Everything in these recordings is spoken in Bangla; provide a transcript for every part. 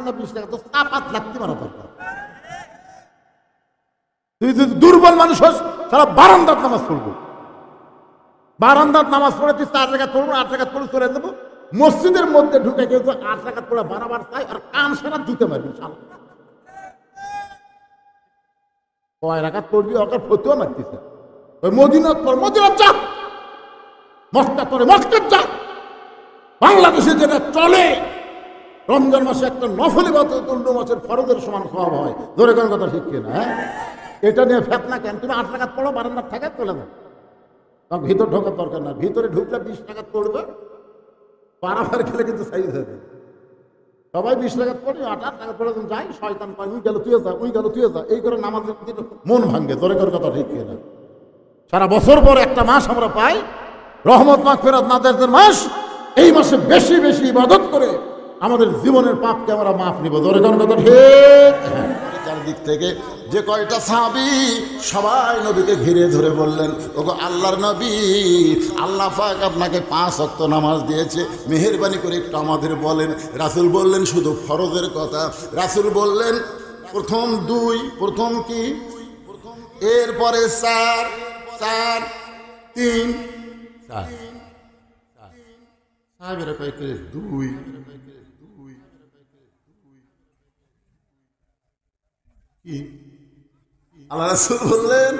না 20 টাকা, তো চাপাত লাগতে মারা দরকার। তুই যদি দুর্বল মানুষ হোস, সারা বারান্দাত নামাজ পড়বো, বারান্দাত নামাজ পড়ে তুই 4 টাকা পড়বো, 8 টাকা পড়ে চলে যাবো। মসজিদের মধ্যে ঢুকে গেছে 8 টাকা পড়ে বারাবার চাই, আর কান সারা জুতে মারবি। কয় রাকাত পড়বি, ওকে ফতুয়া মারতেছে। ওই মদিনাত পর, মদিনাত যা, মক্কা পরে মক্কাত যা। বাংলাদেশে যেটা চলে, রমজান মাসে একটা নফল ইবাদত অন্য মাসের ফরজের সমান সওয়াব হয়। ধরে কোন কথা ঠিক কিনা? হ্যাঁ, এটা নিয়ে ফেতনা কেন? তুমি 8 টাকা পড়ো, বারান্দার টাকা চলে যাও, ভিতর ঢোকার দরকার না। ভিতরে ঢুকলে 20 টাকা পড়বে, পারাবার খেলে কিন্তু সাইজ হবে। সবাই 20 টাকা পড়ে, 8 টাকা পড়ে যাই, শয়তান পায় উই গেল তুই যা, উই গেল তুই যা, এই করে নামাজের মন ভাঙ্গে। ধরে কোন কথা ঠিক কিনা? সারা বছর পর একটা মাস আমরা পাই, রহমত মাগফিরাত নাজাতের মাস। এই মাসে বেশি বেশি ইবাদত করে আমাদের জীবনের পাপকে আমরা মাফ নিব। ধরে কোন কথা ঠিক? চারদিক থেকে যে কয়টা সাহাবী সবাই নবীকে ঘিরে ধরে বললেন, ওগো আল্লাহর নবী, আল্লাহ পাক আপনাকে 5 ওয়াক্ত নামাজ দিয়েছে, মেহেরবানি করে একটু আমাদের বলেন। রাসূল বললেন শুধু ফরজের কথা। রাসূল বললেন প্রথম 2, প্রথম কি, এরপরে 4, 4, 3, 4। সাহাবীরা কয় করে 2। কি আল্লাহ রাসূল বললেন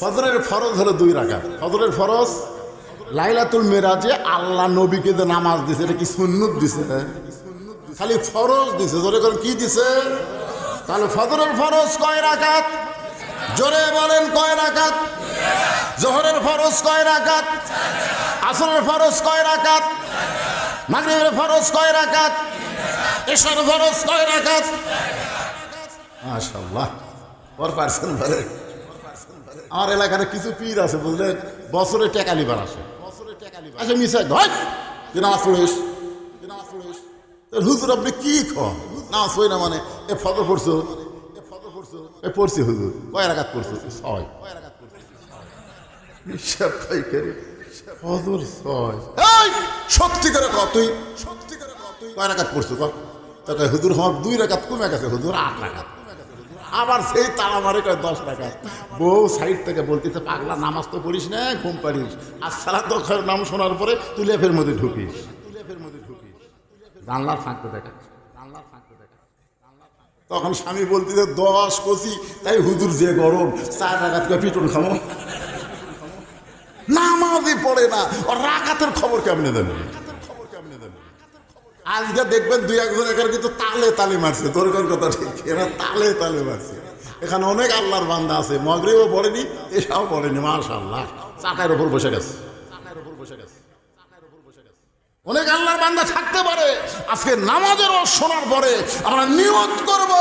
ফজরের ফরজ হলো 2 রাকাত। ফজরের ফরজ লাইলাতুল মেরাজে আল্লাহ নবীকে যে নামাজ দিছে, এটা কি সুন্নত দিছে? খালি ফরজ দিছে। জোরে করে কি দিছে? তাহলে ফজরের ফরজ কয় রাকাত? জোরে বলেন কয় রাকাত? জোহরের ফরজ কয় রাকাত? আসরের ফরজ কয় রাকাত? মাগরিবের ফরজ কয় রাকাত? এশার ফরজ কয় রাকাত? মাশাআল্লাহ, ওর পারছেন বলে। আমার এলাকার কিছু পীর আছে, বুঝলেন, বছরে টাকা লিবার আসে, আচ্ছা মিশে হয় তুই নামাজ পড়িস, হুজুর আপনি কি নামাজ পড়ি না মানে এ ফজর পড়ছো, এ পড়ছি হুজুর, কয় রাকাত পড়ছো? 6। ফজর 6। সত্যি করে কত তুই, কয় রাকাত পড়ছো? হুজুর আমার 2 রাকাত কমে গেছে হুজুর, 8 রাকাত। আবার সেই তালা মারে কয় 10 রাকাত। বউ সাইড থেকে বলতেছে, পাগলা নামাজ তো পড়িস না, ঘুম পারিস, আর সালাত নাম শোনার পরে তুই লেফের মধ্যে ঢুকিস, জানলার ফাঁকতে দেখা। তখন স্বামী বলতেছে 10 কচি, তাই হুজুর যে গরম, 4 রাকাত পিটন খামো, নামাজই পড়ে না, আর রাকাতের খবর কেমনে দেবে? আজকে দেখবেন 2-1 জন এখানে কিন্তু তালে তালে মারছে। তোর কথা ঠিক, এরা তালে তালে মারছে। এখানে অনেক আল্লাহর বান্দা আছে, মাগরিবও পড়েনি, এসবও পড়েনি, মাশাআল্লাহ, চাকার উপর বসে গেছে। অনেক আল্লাহর বান্দা থাকতে পারে। আজকে নামাজের শোনার পরে আমরা নিয়ত করব,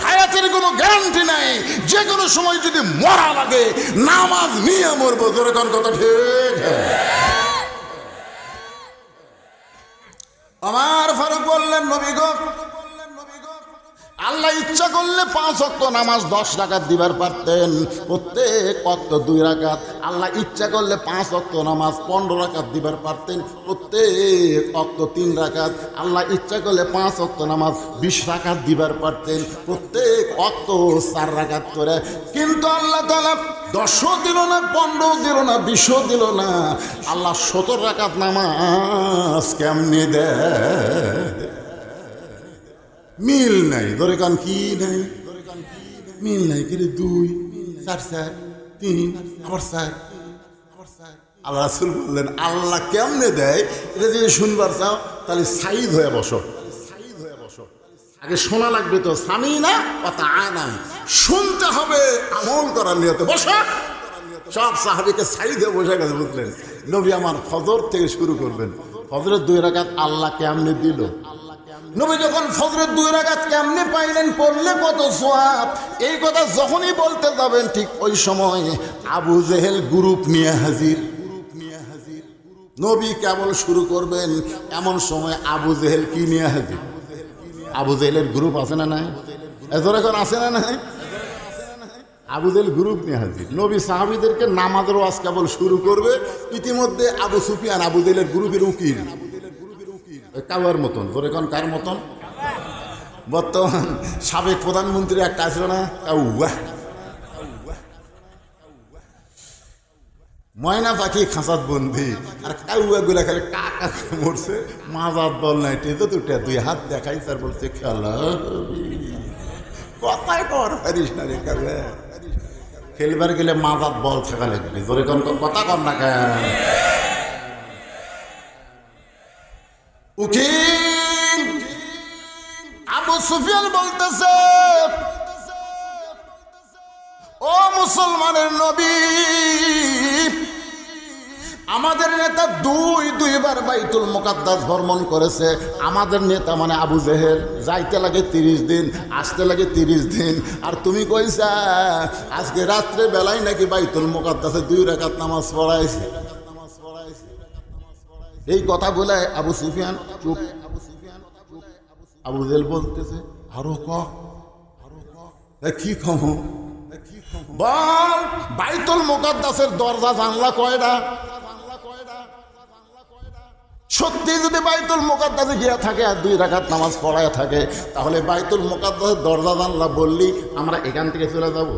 হায়াতের কোনো গ্যারান্টি নাই, যে কোনো সময় যদি মরা লাগে নামাজ নিয়ে মরবো। তোর কথা ঠিক? আমার ফারুক বললেন, নবী গো, আল্লাহ ইচ্ছা করলে 5 ওয়াক্ত নামাজ 10 রাকাত দিবার পারতেন, প্রত্যেক ওয়াক্ত 2 রাকাত। আল্লাহ ইচ্ছা করলে 5 ওয়াক্ত নামাজ 15 রাকাত দিবার পারতেন, প্রত্যেক ওয়াক্ত 3 রাকাত। আল্লাহ ইচ্ছা করলে 5 ওয়াক্ত নামাজ 20 রাকাত দিবার পারতেন, প্রত্যেক ওয়াক্ত 4 রাকাত করে। কিন্তু আল্লাহ তাআলা 10ও দিল না, 15ও দিল না, 20ও দিল না। আল্লাহ 17 রাকাত নামাজ কেমনে দেয়? মিল নাই। ধরে কান কি নাই? মিল নাই। কিন্তু 2, 4, 4, 3, আবার 4। আল্লাহ রাসূল বললেন, আল্লাহ কেমনে দেয় এটা যদি শুনবার চাও তাহলে সাইদ হয়ে বসো। আগে শোনা লাগবে তো, স্বামী না কথা আনা, শুনতে হবে, আমল করার নিয়তে বসো। সব সাহাবীকে সাইদ হয়ে বসে গেছে, বুঝলেন। নবী আমার ফজর থেকে শুরু করবেন। ফজরের 2 রাকাত আল্লাহ কেমনে দিল? নবী যখন ফজরের 2 রাকাত কেমনে পাইলেন, পড়লে কত সওয়াব, এই কথা যখনই বলতে যাবেন ঠিক ওই সময় আবু জেহেল গ্রুপ নিয়ে হাজির। নবী কেবল শুরু করবেন, এমন সময় আবু জেহেল কি নিয়ে হাজির? আবু জেহেলের গ্রুপ আছে না নাই? এজোর এখন আছে না নাই? আবু জেহেল গ্রুপ নিয়ে হাজির। নবী সাহাবীদেরকে নামাজের ওয়াজ কেবল শুরু করবে, ইতিমধ্যে আবু সুফিয়ান আবু জেহেলের গ্রুপের উকিল, কাওয়ার মতন। ধরে কোন কার মতন? বর্তমান সাবেক প্রধানমন্ত্রী একটা আসলো না, কাউয়া ময়না পাখি খাঁচাত বন্দি, আর কাউয়া গুলা খালি কাকা মরছে, মাজাত বল নাই টেজে দুটা দুই হাত দেখাই স্যার বলছে খেলা কথাই কর পারিস না রে কাউয়া, খেলবার গেলে মাজাত বল থাকা লাগবে, জোরে কোন কথা কর না কেন। উকিল আবু সুফিয়ান বলতেছে, ও মুসলমানের নবী, আমাদের নেতা দুইবার বাইতুল মুকাদ্দাস ভ্রমণ করেছে। আমাদের নেতা মানে আবু জেহেল, যাইতে লাগে 30 দিন, আসতে লাগে 30 দিন, আর তুমি কইছা আজকে রাত্রে বেলায় নাকি বাইতুল মুকাদ্দাসে 2 রাকাত নামাজ পড়াইছে। এই কথা বলে আবু সুফিয়ান চুপ। আবু জেহেল বলতেছে, আরো ক কি কম বল, বাইতুল মুকাদ্দাসের দরজা জানলা কয়টা? সত্যি যদি বাইতুল মুকাদ্দাসে গিয়া থাকে আর 2 রাকাত নামাজ পড়ায় থাকে, তাহলে বাইতুল মুকাদ্দাসের দরজা জানলা বললি আমরা এখান থেকে চলে যাব।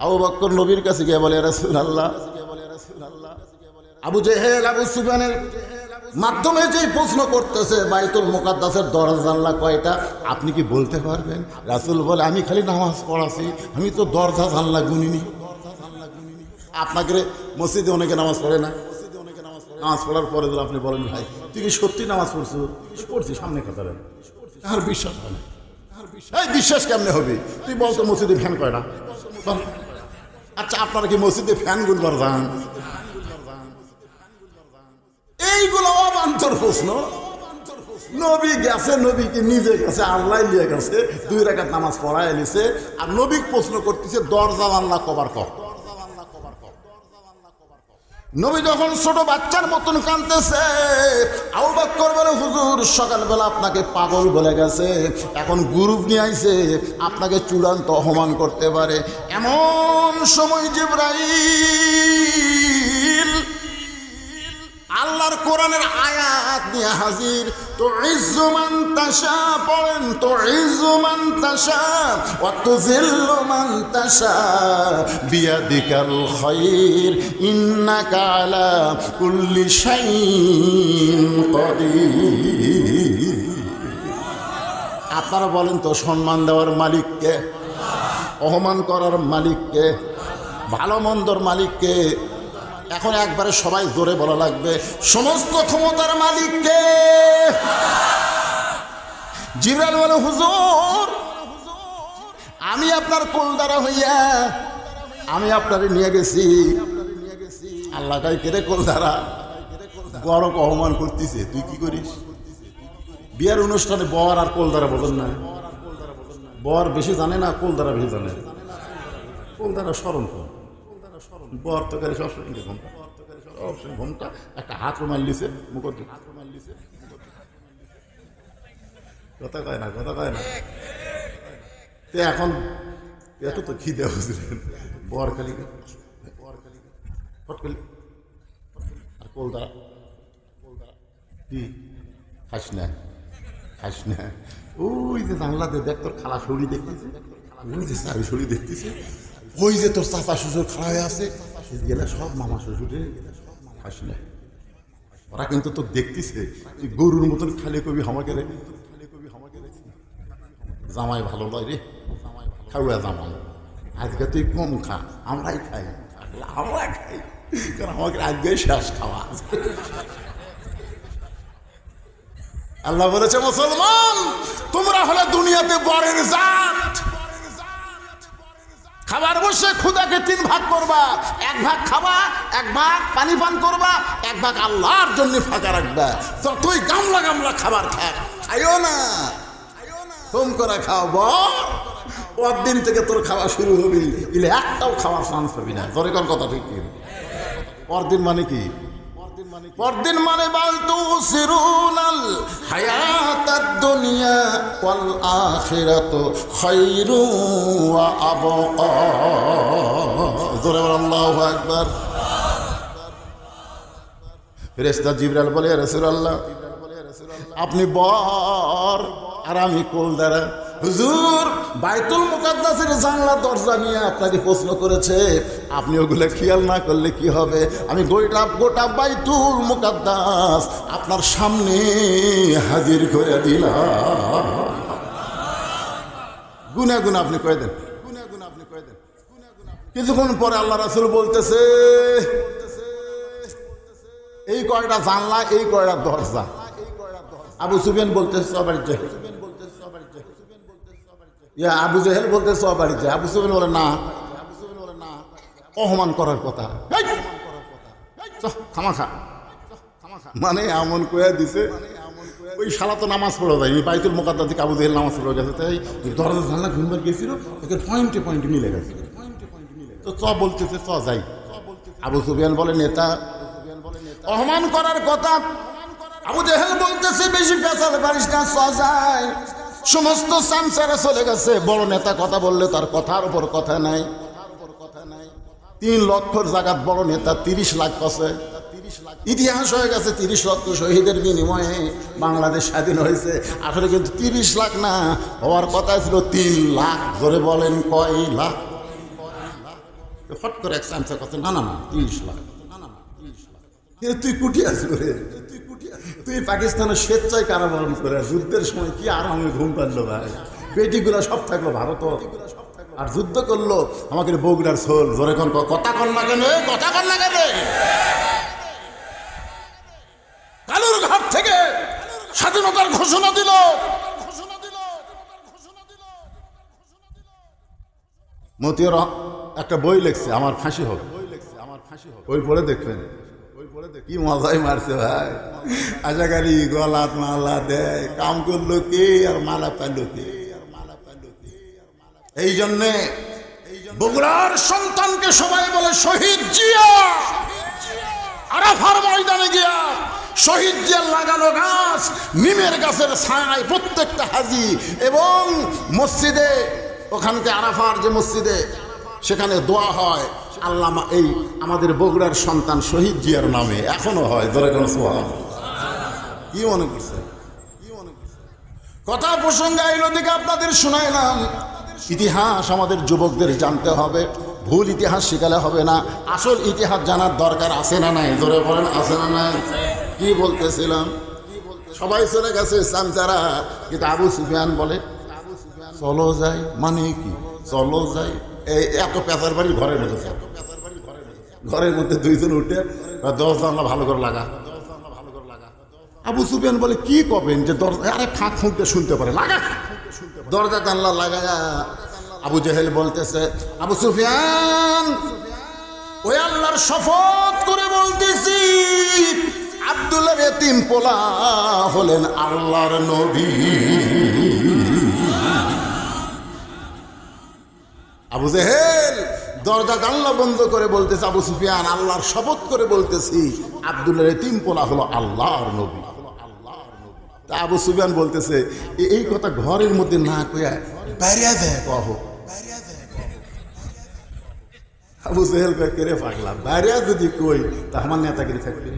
আবু বকর নবীর কাছে গিয়ে বলে, রাসূলুল্লাহ, আবু জেহেল আবু সুফিয়ানের মাধ্যমে যেই প্রশ্ন করতেছে বাইতুল মুকাদ্দাসের দরজা জানলা কয়টা, আপনি কি বলতে পারবেন? রাসূল বলে, আমি খালি নামাজ পড়াছি, আমি তো দরজা জানলা গুনিনি। আপনাকে মসজিদে অনেকে নামাজ পড়ে না, নামাজ পড়ার পরে যদি আপনি বলেন ভাই তুই কি সত্যি নামাজ পড়ছো? পড়ছি, সামনে কাতারে, আর বিশ্বাস হয় না। এই বিশ্বাস কেমনে হবে? তুই বলতো মসজিদে ফ্যান কয়টা? আচ্ছা, আপনারা কি মসজিদে ফ্যান গুনবার যান? এইগুলো অবান্তর প্রশ্ন। নবী গেছে, নবীকে নিজে গেছে, আল্লাহ নিয়ে গেছে, 2 রাকাত নামাজ পড়ায় এনেছে, আর নবী প্রশ্ন করতেছে দরজা জানলা কবার কর। নবী যখন ছোট বাচ্চার মতন কাঁদতেছে, আবু বকর বলে, হুজুর সকালবেলা আপনাকে পাগল বলে গেছে, এখন গ্রুপ নিয়ে আইছে আপনাকে চূড়ান্ত অপমান করতে পারে। এমন সময় জিবরাইল আল্লাহর কোরআনের আয়াত নিয়ে হাজির। তো ইজ্জু মান তাশা পড়েন, তো ইজ্জু মান তাশা ওয়া তুযিল্লু মান তাশা বিয়াদিকাল খায়র ইন্নাকা আলা কুল্লি শাইইন কাদির। আপনারা বলেন তো, সম্মান দেওয়ার মালিককে? অপমান করার মালিককে? ভালো মন্দর মালিককে? এখন একবারে সবাই জোরে বলা লাগবে, সমস্ত ক্ষমতার মালিককে। জিবরাইল বলে, হুজুর আমি আপনার কোলদারা হইয়া আমি আপনারে নিয়ে গেছি। আল্লাহ কয়, কেরে কোলদারা? বড় অপমান করতেছে, তুই কি করিস? বিয়ার অনুষ্ঠানে বর আর কোলদারা বোঝেন না? বর বেশি জানে না, কোলদারা বেশি জানে। কোলদারা স্মরণ কর, বর তো করে সবসময় ঘুমটা একটা হাত রুমাল লিছে মুখর, কথা কয় না, কথা কয় না। এখন এত তো খিদে বুঝলেন, বর খালি ফটকালি আর কোলদারা কি খাস না, খাস না। ওই যে জানলাতে দেখ তোর খালা শরীর দেখতেছে, ওই যে চারি শরীর দেখতেছে, ওই যে তোর চাচা শ্বশুর খাড়া হয়ে আছে, গেলে সব মামা শ্বশুরে খাস না। ওরা কিন্তু তোর দেখতেছে, তুই গরুর মতন খালি কবি আমাকে রে, জামাই ভালো নয় রে, খাওয়া জামাই, আজকে তুই কম খা, আমরাই খাই, আমরা খাই, কারণ আমাকে আজকে শেষ খাওয়া। আল্লাহ বলেছে, মুসলমান তোমরা হলে দুনিয়াতে বরের জাত। খাবার বসে খুদাকে 3 ভাগ করবা, 1 ভাগ খাবা, 1 ভাগ পানি পান করবা, 1 ভাগ আল্লাহর জন্য ফাঁকা রাখবা। যতই গামলা গামলা খাবার খাক, খাইও না, কম করে খাও। বর দিন থেকে তোর খাওয়া শুরু হবি, ইলে একটাও খাওয়ার চান্স পাবি না। জোরে কোন কথা ঠিক কি? পরদিন মানে কি? পরদিন মানে বালতু সিরুনাল হায়াতাদ দুনিয়া ওয়াল আখিরাতু খায়রু ওয়া আবকা। জোরে বল আল্লাহু আকবার। ফেরেশতা জিবরাইল বলে, রাসূলুল্লাহ আপনি বর আর আমি কোল দ্বারা হুজুর বাইতুল মুকাদ্দাসের জানলা দরজা নিয়ে আপনাকে প্রশ্ন করেছে, আপনি ওগুলো খেয়াল না করলে কি হবে? আমি গোটা বাইতুল মুকাদ্দাস আপনার সামনে হাজির করে দিলাম। গুনা আপনি কয়ে দেন, আপনি কয়ে দেন। কিছুক্ষণ পরে আল্লাহ রাসূল বলতেছে, এই কয়টা জানলা, এই কয়টা দরজা। আবু সুফিয়ান বলতেছে সবারই যায়, আবু জেহেল বলতে সবারই যায়। আবু সুফিয়ান বলে না, অপমান করার কথা, খামাখা মানে এমন কয়ে দিছে। ওই শালা তো নামাজ পড়ে যায়নি, বাইতুল মুকাদ্দাস থেকে আবু জেহেল নামাজ পড়ে গেছে, তাই দরজা জানলা ঘুমবার গেছিল, পয়েন্টে মিলে গেছে। তো চ বলতেছে চ যাই। আবু সুফিয়ান বলে নেতা, অপমান করার কথা। আবু জেহেল বলতেছে বেশি পেঁচাল পারিস না, চ যাই। সমস্ত সামসারা চলে গেছে, বড় নেতা কথা বললে তার কথার উপর কথা নাই। 3 লক্ষর জায়গাত বড় নেতা 30 লাখ পাচ্ছে। ইতিহাস হয়ে গেছে 30 লক্ষ শহীদের বিনিময়ে বাংলাদেশ স্বাধীন হয়েছে। আসলে কিন্তু 30 লাখ না, হওয়ার কথা ছিল 3 লাখ। ধরে বলেন কয় লাখ? ফট করে এক সামসা কথা, না 30 লাখ। তুই কুটি আসবি রে, তুই পাকিস্তানের স্বেচ্ছায় কারাবরণ করে যুদ্ধের সময় কি আরামে ঘুম পারলো ভাই। পেটিগুলো সব থাকলো ভারত, আর যুদ্ধ করলো আমাকে বগুড়ার সোল। জোরে কোন কথা কন না কেন, কথা কন না কেন? কালুর ঘাট থেকে স্বাধীনতার ঘোষণা দিল। মতিউর একটা বই লিখছে, আমার ফাঁসি হবে। বই পড়ে দেখবেন, কি মজাই মারছে ভাই। আশাকারী গলাত মালা দেয়, কাম করলো কে আর মালা পাইলো কে? এই জন্যে বগুড়ার সন্তানকে সবাই বলে শহীদ জিয়া। আরাফার ময়দানে গিয়া শহীদ জিয়ার লাগানো গাছ, নিমের গাছের ছায়ায় প্রত্যেকটা হাজি এবং মসজিদে, ওখানকে আরাফার যে মসজিদে, সেখানে দোয়া হয় আল্লাহ এই আমাদের বগুড়ার সন্তান শহীদ জিয়ার নামে, এখনো হয়। ধরে কোন সোহান কি মনে করছে? কথা প্রসঙ্গে আইল দিকে আপনাদের শুনাইলাম। ইতিহাস আমাদের যুবকদের জানতে হবে, ভুল ইতিহাস শিখালে হবে না, আসল ইতিহাস জানার দরকার আছে না নাই? ধরে বলেন আছে না নাই? কি বলতেছিলাম, সবাই চলে গেছে সামচারা, কিন্তু আবু সুফিয়ান বলে চলো যাই। মানে কি চলো যাই? এই এত পেঁচার বাড়ি ঘরের মধ্যে 2 জন উঠে 10 জানলা ভালো করে লাগা। আবু সুফিয়ান বলে কি করবেন যে দরজা, আরে ফাঁক ফুঁকতে শুনতে পারে, লাগা দরজা জানলা লাগায়া। আবু জেহেল বলতেছে, আবু সুফিয়ান ওই আল্লাহর শপথ করে বলতেছি, আব্দুল্লাহ এতিম পোলা হলেন আল্লাহর নবী। আবু জেহেল দরজা জানলা বন্ধ করে বলতেছে, আবু সুফিয়ান আল্লাহর শপথ করে বলতেছি, আব্দুল্লাহ এতিম পোলা হলো আল্লাহর নবী। তা আবু সুফিয়ান বলতেছে, এই কথা ঘরের মধ্যে না কইয়া বাইরে যায় কহ। আবু জেহেল কেড়ে পাগলাম, বাইরে যদি কই তা আমার নেতাগিরি থাকবে।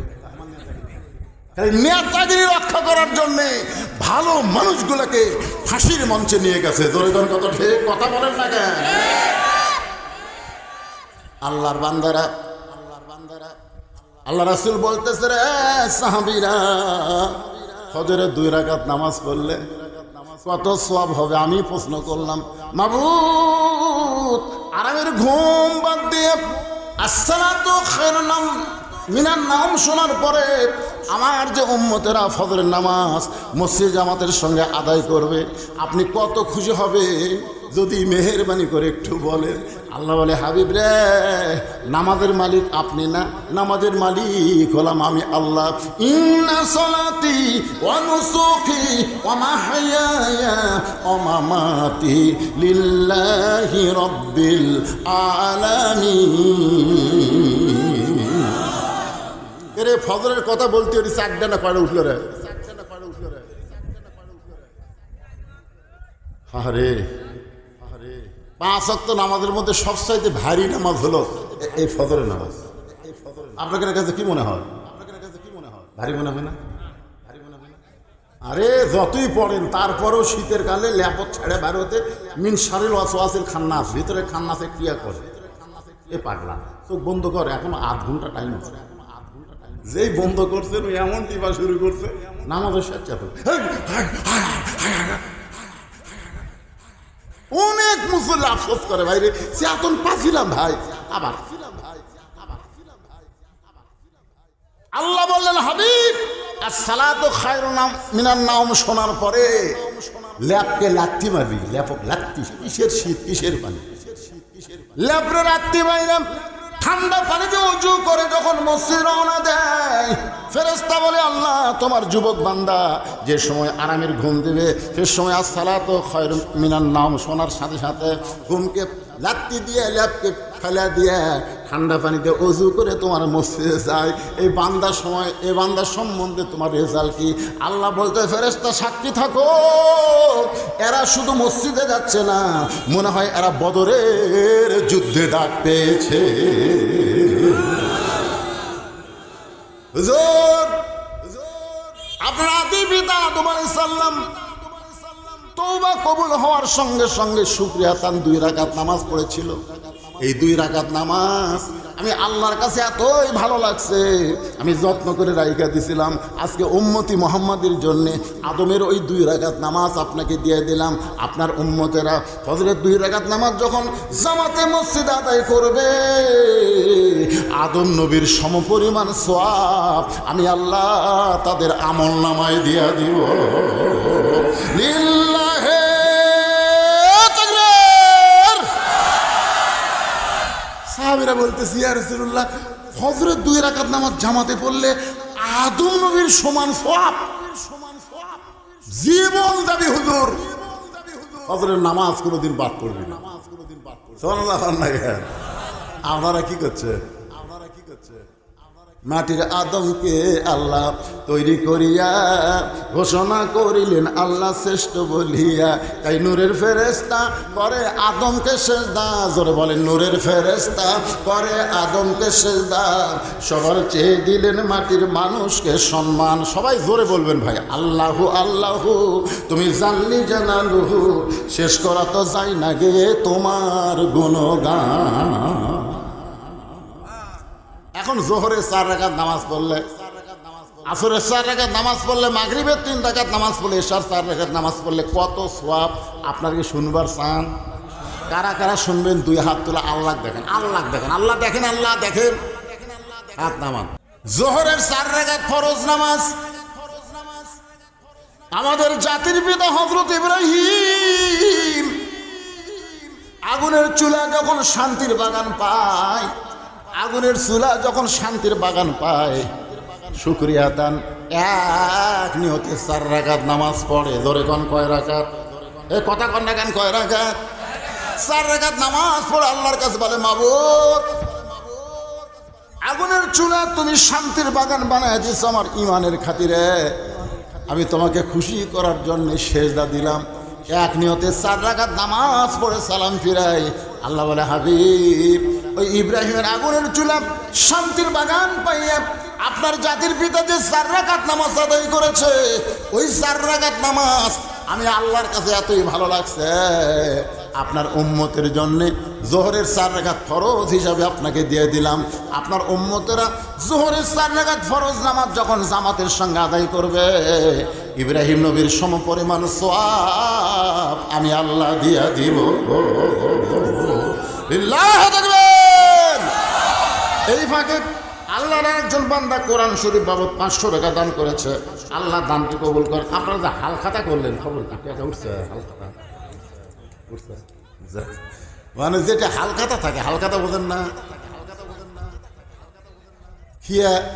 নেতাগিরি রক্ষা করার জন্য ভালো মানুষগুলোকে ফাঁসির মঞ্চে নিয়ে গেছে। জোরেগণ কত ঠিক কথা বলেন না কেন? আল্লাহর বান্দারা, আল্লাহ রাসূল বলতেছে, রে সাহাবীরা, ফজরের 2 রাকাত নামাজ পড়লে কত সওয়াব হবে? আমি প্রশ্ন করলাম, মাবুদ আরামের ঘুম বাদ দিয়ে আসসালাতু খায়রুন মিনান নাওম শোনার পরে আমার যে উম্মতেরা ফজরের নামাজ মসজিদ জামাতের সঙ্গে আদায় করবে, আপনি কত খুশি হবে যদি মেহেরবানি করে একটু বলেন। আল্লাহ বলে, হাবিব রে, নামাজের মালিক আপনি না, নামাজের মালিক হলাম আমি আল্লাহ। ইন্না সলাতি ওয়া নুসুকি ওয়া মাহইয়ায়া ওয়া মামাতি লিল্লাহি রাব্বিল আলামিন। এরে ফজরের কথা বলতে ওই 4 ডানা পাড়ে উঠল রে। আরে 5 ওয়াক্ত নামাজের মধ্যে সবচাইতে ভারী নামাজ হলো এই ফজরের নামাজ। আপনাদের কাছে কি মনে হয়? ভারী মনে হয় না? আরে যতই পড়েন তারপরেও শীতের কালে ল্যাপট ছেড়ে বেরোতে মিন শারিল ওয়াসওয়াসিল খান্নাস, ভিতরে খান্নাসে ক্রিয়া করে। এ পাগলা চোখ বন্ধ করে, এখন আধ ঘন্টা টাইম আছে। যেই বন্ধ করছে এমন টিপা শুরু করছে নামাজের স্বেচ্ছাতে। অনেক মুসল্লি আফসোস করে ভাই রে, চেতন পাচ্ছিলাম ভাই। আবার আল্লাহ বললেন হাবিব আসসালাতু খায়রুন মিনান নাওম শোনার পরে ল্যাপকে লাত্তি মারবি। ল্যাপক লাত্তি, কিসের শীত কিসের পানি? ল্যাপরে লাত্তি মাইরাম। ঠান্ডা পানিতে উজু করে যখন মসজিদ রওনা দেয়, ফেরেশতা বলে আল্লাহ তোমার যুবক বান্দা যে সময় আরামের ঘুম দেবে সে সময় আসসালাতু খায়রুম মিনান নাওম শোনার সাথে সাথে ঘুমকে লাত্তি দিয়ে ল্যাপকে ফেলা দিয়ে ঠান্ডা পানিতে অজু করে তোমার মসজিদে যায়। এই বান্দার সময় এই বান্দার সম্বন্ধে তোমার রেজাল্ট কি? আল্লাহ বলতে ফেরেশতা সাক্ষী থাকো, এরা শুধু মসজিদে যাচ্ছে না, মনে হয় এরা বদরের যুদ্ধে ডাক পেয়েছে। হুজুর আপনার আদি পিতা আদম আলাইহিস সালাম তওবা কবুল হওয়ার সঙ্গে সঙ্গে শুকরিয়া তান 2 রাকাত নামাজ পড়েছিল। এই 2 রাকাত নামাজ আমি আল্লাহর কাছে এতই ভালো লাগছে, আমি যত্ন করে রাইখা দিছিলাম। আজকে উম্মতি মুহাম্মাদের জন্য আদমের ওই 2 রাকাত নামাজ আপনাকে দিয়ে দিলাম। আপনার উম্মতেরা ফজরের 2 রাকাত নামাজ যখন জামাতে মসজিদ আদায় করবে, আদম নবীর সমপরিমাণ সওয়াব আমি আল্লাহ তাদের আমল নামায় দিয়া দিব। লিল্লাহি সাহাবীরা বলতেছি ইয়া রাসূলুল্লাহ ফজরের 2 রাকাত নামাজ জামাতে পড়লে আদম নবীর সমান সওয়াব, জীবন দাবি হুজুর ফজরের নামাজ কোনোদিন বাদ পড়বে না। সুবহানাল্লাহ। আপনারা কি করছে? মাটির আদমকে আল্লাহ তৈরি করিয়া ঘোষণা করিলেন আল্লাহ শ্রেষ্ঠ বলিয়া, তাই নূরের ফেরেশতা করে আদমকে সেজদা। জোরে বলেন নূরের ফেরেশতা করে আদমকে সেজদা। সবার চেয়ে দিলেন মাটির মানুষকে সম্মান। সবাই জোরে বলবেন ভাই আল্লাহু আল্লাহু তুমি জানলি জানালুহু, শেষ করা তো যায় না গে তোমার গুণগান। এখন জোহরের 4 রাকাত নামাজ পড়লে, আসরের 4 রাকাত নামাজ পড়লে, মাগরিবের 3 রাকাত নামাজ পড়লে, এশার 4 রাকাত নামাজ পড়লে কত সওয়াব আপনার কি শুনবার চান? কারা কারা শুনবেন? 2 হাত তোলা। আল্লাহ দেখেন, আল্লাহ দেখেন, আল্লাহ দেখেন, আল্লাহ দেখেন। হাত নামান। জোহরের 4 রাকাত ফরজ নামাজ আমাদের জাতির পিতা হযরত ইব্রাহিম আগুনের চুলা যখন শান্তির বাগান পায়, আগুনের চুলা যখন শান্তির বাগান পায়, শুকরিয়া দান এক নিয়তে 4 রাকাত নামাজ পড়ে। ধরে কোন কয় রাকাত? এ কথা কোন না কেন? কয় রাকাত? 4 রাকাত নামাজ পড়ে আল্লাহর কাছে বলে মাবুদ আগুনের চুলা তুমি শান্তির বাগান বানায় দিয়েছো আমার ইমানের খাতিরে, আমি তোমাকে খুশি করার জন্য সেজদা দিলাম। এক নিয়তে 4 রাকাত নামাজ পড়ে সালাম ফিরাই। আল্লাহ বলে হাবিব ওই ইব্রাহিমের আগুনের চুলা শান্তির বাগান পাইয়া আপনার জাতির পিতা যে 4 রাকাত নামাজ আদায় করেছে, ওই 4 রাকাত নামাজ আমি আল্লাহর কাছে এতই ভালো লাগছে, আপনার উম্মতের জন্যে জোহরের 4 রাকাত ফরজ হিসাবে আপনাকে দিয়ে দিলাম। আপনার উম্মতেরা জোহরের 4 রাকাত ফরজ নামাজ যখন জামাতের সঙ্গে আদায় করবে, ইব্রাহিম নবীর সমপরিমাণ সওয়াব আমি আল্লাহ দিয়া দিব। এই ফাঁকে আল্লাহর একজন বান্দা কোরআন শরীফ বাবদ 500 টাকা দান করেছে। আল্লাহ দানকে কবুল করেন। আপনারা যে হালখাতা করলেন, খবর কি টাকা উঠছে? হালখাতা উঠছে, মানে যেটা হালখাতা থাকে, হালখাতা বোঝেন না?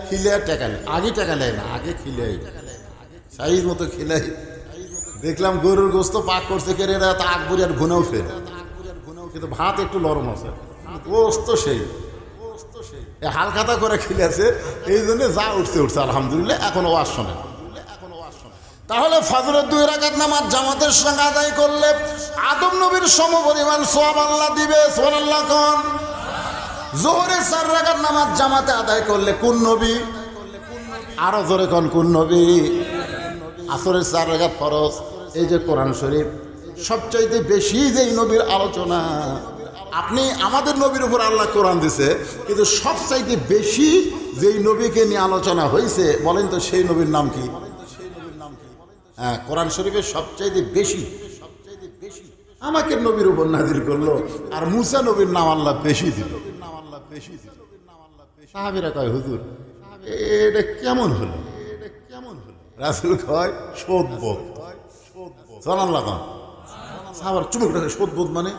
খিলে টাকা নেই, আগে টাকা নেয় না, আগে খিলে সাইজ মতো খিলে। দেখলাম গরুর গোস্ত পাক করছে কেড়ে, তা আকবরি আর ঘুনেও ফের, কিন্তু ভাত একটু নরম আছে, গোস্ত সেই হালখাতা করে খিলেছে। এই জন্য যা উঠছে উঠছে আলহামদুলিল্লাহ। এখনো ওয়াজ শোনে। তাহলে ফজরের 2 রাকাত নামাজ জামাতের সঙ্গে আদায় করলে আদম নবীর সমপরিমাণ সওয়াব আল্লাহ দিবে। সুবহানাল্লাহ কোন? জোহরের 4 রাকাত নামাজ জামাতে আদায় করলে কোন নবী? আরো জোরে কোন কোন নবী? আসরের 4 রাকাত ফরজ। এই যে কোরআন শরীফ সবচাইতে বেশি যেই নবীর আলোচনা, আপনি আমাদের নবীর উপর আল্লাহ কোরআন দিছে, কিন্তু সবচাইতে বেশি যেই নবীকে নিয়ে আলোচনা হয়েছে বলেন তো সেই নবীর নাম কি? হ্যাঁ, কোরআন শরীফের সবচাইতে বেশি আমাকে নবীর উপর নাজিল করলো, আর মুসা নবীর নাম আল্লাহ বেশি দিল। সাহাবীরা কয় হুজুর এটা কেমন হলো? রাসূল কয় সদবোধ। সুবহানাল্লাহ। সাহাবার চুমুক রাখে, সদবোধ মানে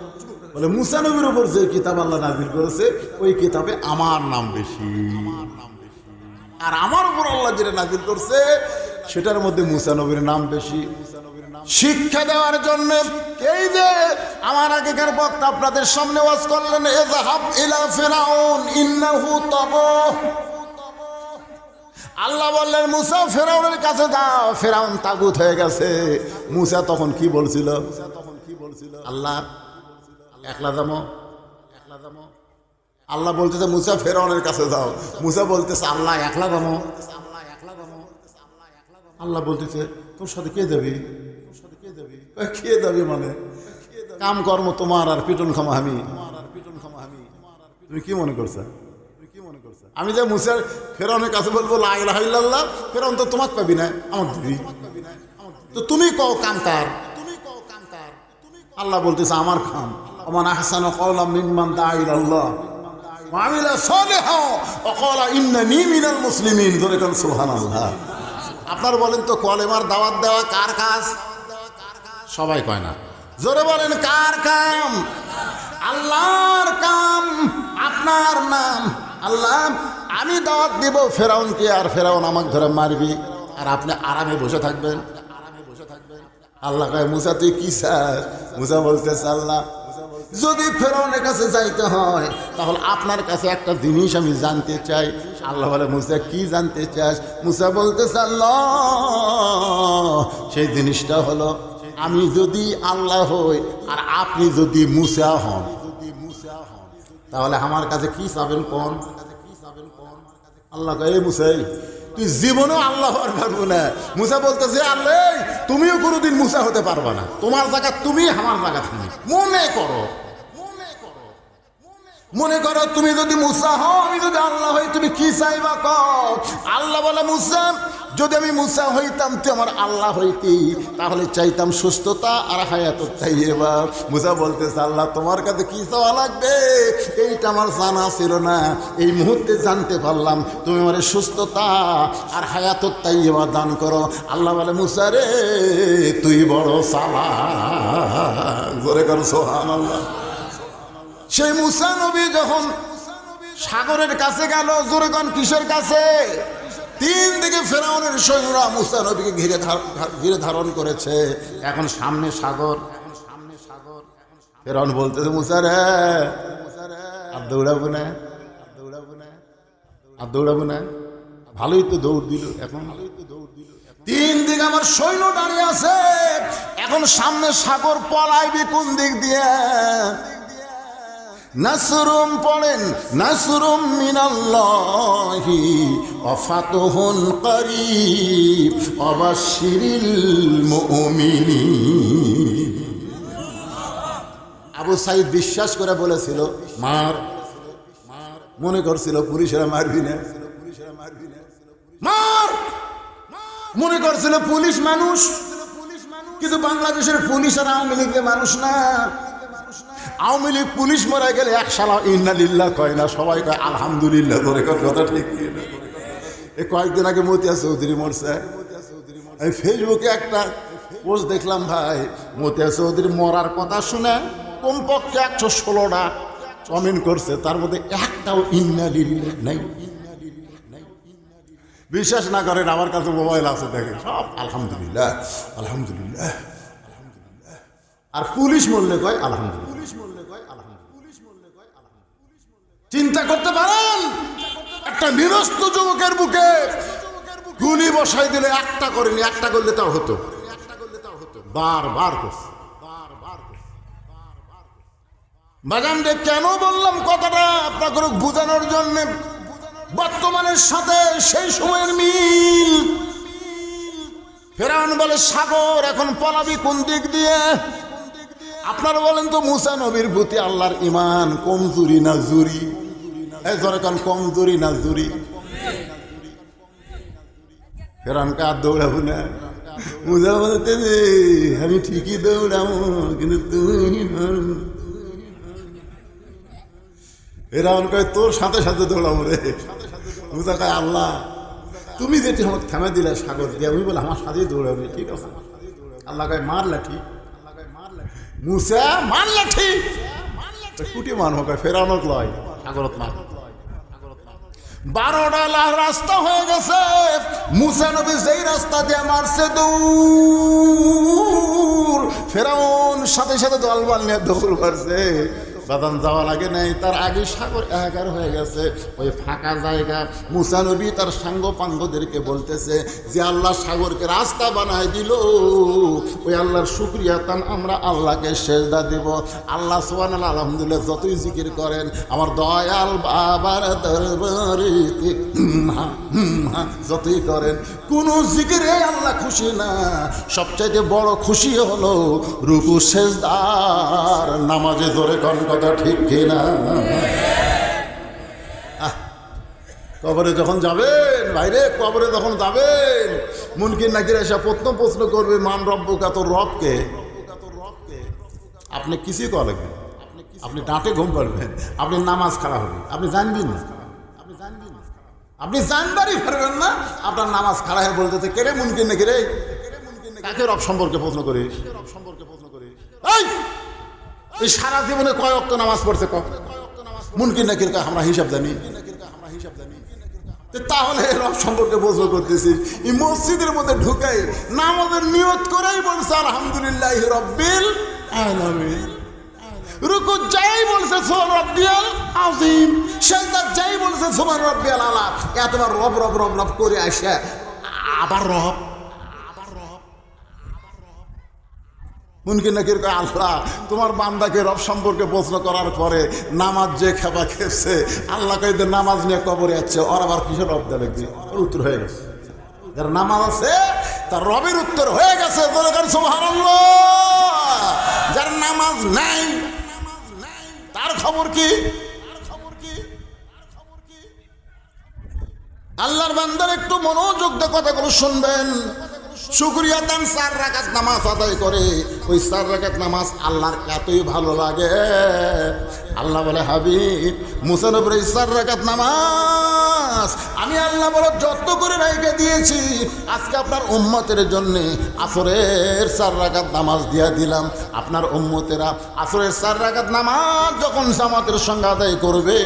বলে মুসা নবীর উপর যে কিতাব আল্লাহ নাজিল করেছে ওই কিতাবে আমার নাম বেশি, আর আমার উপর আল্লাহ যেটা নাজিল করছে সেটার মধ্যে মুসা নবীর নাম বেশি। শিক্ষা দেওয়ার জন্য এই যে আমার আগেকার বক্তা আপনাদের সামনে ওয়াজ করলেন, ইযহাব ইলা ফিরাউন ইন্নাহু তাগা। আল্লাহ বললেন মুসা ফেরাউনের কাছে যাও, ফেরাউন তাগুত হয়ে গেছে। মুসা তখন কি বলছিল? আল্লাহ একলা যাবো। আল্লাহ বলতেছে মুসা ফেরাউনের কাছে যাও, মুসা বলতেছে আল্লাহ একলা যাবো। আল্লাহ বলতেছে তোর সাথে কে যাবি? কে যাবি মানে কাম কর্ম তোমার আর পিটন খামা আমি। তুমি কি মনে করছো? আমি যে মুসার ফেরাউনের কাছে বলবো লা ইলাহা ইল্লাল্লাহ, ফেরাউন তো তোমাকে পাবি না, আমার দিবি। তো তুমি কও কাম কার? আল্লাহ বলতেছে আমার খাম। ওমান আহসানু কওলাম মিম্মান দাআ ইলাল্লাহ ওয়া আমিলা সালিহান ওয়া ক্বালা ইন্নানী মিনাল মুসলিমিন। জোরে বলেন সুবহানাল্লাহ। আপনারা বলেন তো কলেমার দাওয়াত দেওয়া কার কাজ? সবাই কয় না, জোরে বলেন কার কাম? আল্লাহর কাম। আপনার নাম আল্লাহ, আমি দাওয়াত দিব ফেরাউনকে, আর ফেরাউন আমাকে ধরে মারবি, আর আপনি আরামে বসে থাকবেন। আল্লাহ কয় মুসা তুই কি চাস? মুসা বলতেছে আল্লাহ যদি ফেরাউনের কাছে যাইতে হয় তাহলে আপনার কাছে একটা জিনিস আমি জানতে চাই। আল্লাহ বলে মুসা কি জানতে চাস? মুসা বলতেছে আল্লাহ সেই জিনিসটা হলো আমি যদি আল্লাহ হই আর আপনি যদি মুসা হন তাহলে আমার কাছে কি চাবেন কোন? আল্লাহ কয় মুসাই তুই জীবনেও আল্লাহ হওয়ার পারবো না। মুসা বলতেছে আল্লাহ তুমিও কোনোদিন মুসা হতে পারবা না, তোমার জায়গা তুমি, আমার জায়গা তুমি। মনে করো তুমি যদি মুসা হও, আমি যদি আল্লাহ হই, তুমি কি চাইবা কও? আল্লাহ বলে মুসা যদি আমি মুসা হইতাম তুই আমার আল্লাহ হইতি, তাহলে চাইতাম সুস্থতা আর হায়াতুত তাইয়্যিবা। মুসা বলতেছে আল্লাহ তোমার কাছে কি চাওয়া লাগবে এইটা আমার জানা ছিল না, এই মুহূর্তে জানতে পারলাম। তুমি আমার সুস্থতা আর হায়াতুত তাইয়্যিবা দান করো। আল্লাহ বলে মুসা রে তুই বড় চালাক। জোরে কর সুবহানাল্লাহ। সেই মুসা নবী যখন সাগরের কাছে গেল, জোরে কোন কিসের কাছে? 3 দিকে ফেরাউনের সৈন্যরা মুসা নবীকে ঘিরে ধারণ করেছে। এখন সামনে সাগর। ফেরাউন বলতেছে মুসা রে আর দৌড়াবো না, আর দৌড়াবো না। ভালোই তো দৌড় দিল। এখন 3 দিকে আমার সৈন্য দাঁড়িয়ে আছে, এখন সামনে সাগর, পলাইবি কোন দিক দিয়ে? নাসরুম পড়েন, নাসরুম মিনাল্লাহি ওয়া ফাতহুন করিব ওয়া বাশশিরিল মুমিনিন। আবু সাইদ বিশ্বাস করে বলেছিল মার, মনে করছিল পুলিশেরা মারবি না, মার মনে করছিল পুলিশ মানুষ, কিন্তু বাংলাদেশের পুলিশ আর আওয়ামী লীগের মানুষ না। আওয়ামী লীগ পুলিশ মারা গেলে এক সালা ইন্না লিল্লাহ কয় না, সবাই কয় আলহামদুলিল্লাহ। ধরে কথা ঠিক কি না? এই কয়েকদিন আগে মতিয়া চৌধুরী মরছে, আমি ফেসবুকে একটা পোস্ট দেখলাম ভাই, মতিয়া চৌধুরী মরার কথা শুনে কমপক্ষে 116টা কমেন্ট করছে, তার মধ্যে একটাও ইন্না লিল্লাহ নাই। বিশ্বাস না করেন আমার কাছে মোবাইল আছে, দেখেন সব আলহামদুলিল্লাহ আলহামদুলিল্লাহ। আর পুলিশ মরলে কয় আলহামদুলিল্লাহ। চিন্তা করতে পারেন একটা নিরস্ত যুবকের বুকে গুলি বসাই দিলে একটা করেনি, একটা করলে তাও হতো, বারবার করছে। বাগানটা কেন বললাম কথাটা আপনাকে বোঝানোর জন্য, বর্তমানের সাথে সেই সময়ের মিল। ফেরাউন বলে সাগর, এখন পলাবি কোন দিক দিয়ে? আপনারা বলেন তো মুসা নবীর প্রতি আল্লাহর ঈমান কমজোরি না জুরি? এই ধরে কোন কমজোরি না জুরি? ফেরাউনকে আর দৌড়াবো না। মুসা বলতে আমি ঠিকই দৌড়াবো, কিন্তু তুমি ফেরাউন কয় তোর সাথে সাথে দৌড়াবো রে। মুসা কয় আল্লাহ তুমি যেটি আমাকে থামে দিলে সাগর দিয়ে, আমি বলে আমার সাথেই দৌড়াবে, ঠিক আছে? আল্লাহ কয় মার লাঠি। মুসা মার লাঠি, কুটি মারো কয় ফেরাউনত লয়, সাগরত মার। 12টা রাস্তা হয়ে গেছে, মুসা নবী যেই রাস্তা দিয়ে মারছে দৌড়, ফেরাউন সাথে সাথে দলবল নিয়ে দৌড় মারছে। বাদান যাওয়া লাগে নাই, তার আগে সাগর একাকার হয়ে গেছে। ওই ফাঁকা জায়গা মুসা নবী তার সাঙ্গ পাঙ্গদেরকে বলতেছে যে আল্লাহ সাগরকে রাস্তা বানায় দিল, ওই আল্লাহর শুকরিয়া তান আমরা আল্লাহকে সেজদা দিব। আল্লাহ সুবহানাল্লাহ আলহামদুলিল্লাহ যতই জিকির করেন আমার দয়াল বাবার দরবারেতে যতই করেন কোন জিকিরে আল্লাহ খুশি না। সবচাইতে বড় খুশি হলো রুকু সেজদার নামাজে। জোরে কোন কথা ঠিক কিনা? কবরে যখন যাবেন, বাইরে কবরে যখন যাবেন, মুনকির নাকির এসে প্রশ্ন করবে মান রব্বুকা, তোর রবকে? আপনি কিছুই করা লাগবেন, আপনি ডাঁটে ঘুম পাড়বেন, আপনি নামাজ খারাপ হবে, আপনি জানবেন না, আপনি জানবারই পারবেন না। আপনার নামাজ খারাপ হয়ে বলতেছে কে রে মুনকির নাকি রে, কাকে রব সম্পর্কে প্রশ্ন করিস? এই সারা জীবনে কয় ওয়াক্ত নামাজ পড়ছে? মুনকির নাকির আমরা হিসাব জানি। তাহলে রব সম্পর্কে প্রশ্ন করতেছি? এই মসজিদের মধ্যে ঢুকাই নামাজের নিয়ত করেই বলছে আলহামদুলিল্লাহ রব্বিল আলামিন। রুকু যাই বলছে সুবহান রাব্বিয়াল আযীম, সিজদা যাই বলছে সুবহান রাব্বিয়াল আলা। এতবার রব রব রব রব করে আসে আবার রব। মুনকির নাকির কয় আল্লাহ তোমার বান্দাকে রব সম্পর্কে প্রশ্ন করার পরে নামাজ যে খেপা খেপছে, আল্লাহ কয় নামাজ নিয়ে কবরে যাচ্ছে, ওর আবার কিসের রব দেবে? ওর উত্তর হয়ে গেছে। যার নামাজ আছে তার রবের উত্তর হয়ে গেছে, সুবহানাল্লাহ। যার নামাজ নাই তার খবর কি? আল্লাহর বান্দার একটু মনোযোগ দিয়ে কথাগুলো শুনবেন। শুকরিয়া তান 4 রাকাত নামাজ আদায় করে, ওই 4 রাকাত নামাজ আল্লাহর এতই ভালো লাগে। আল্লাহ বলে হাবিব মুসা নবীর 4 রাকাত নামাজ আমি আল্লাহ বড় যত্ন করে রেখে দিয়েছি। আজকে আপনার উম্মতের জন্য আসরের 4 রাকাত নামাজ দিয়া দিলাম। আপনার উম্মতেরা আসরের 4 রাকাত নামাজ যখন জামাতের সঙ্গে আদায় করবে,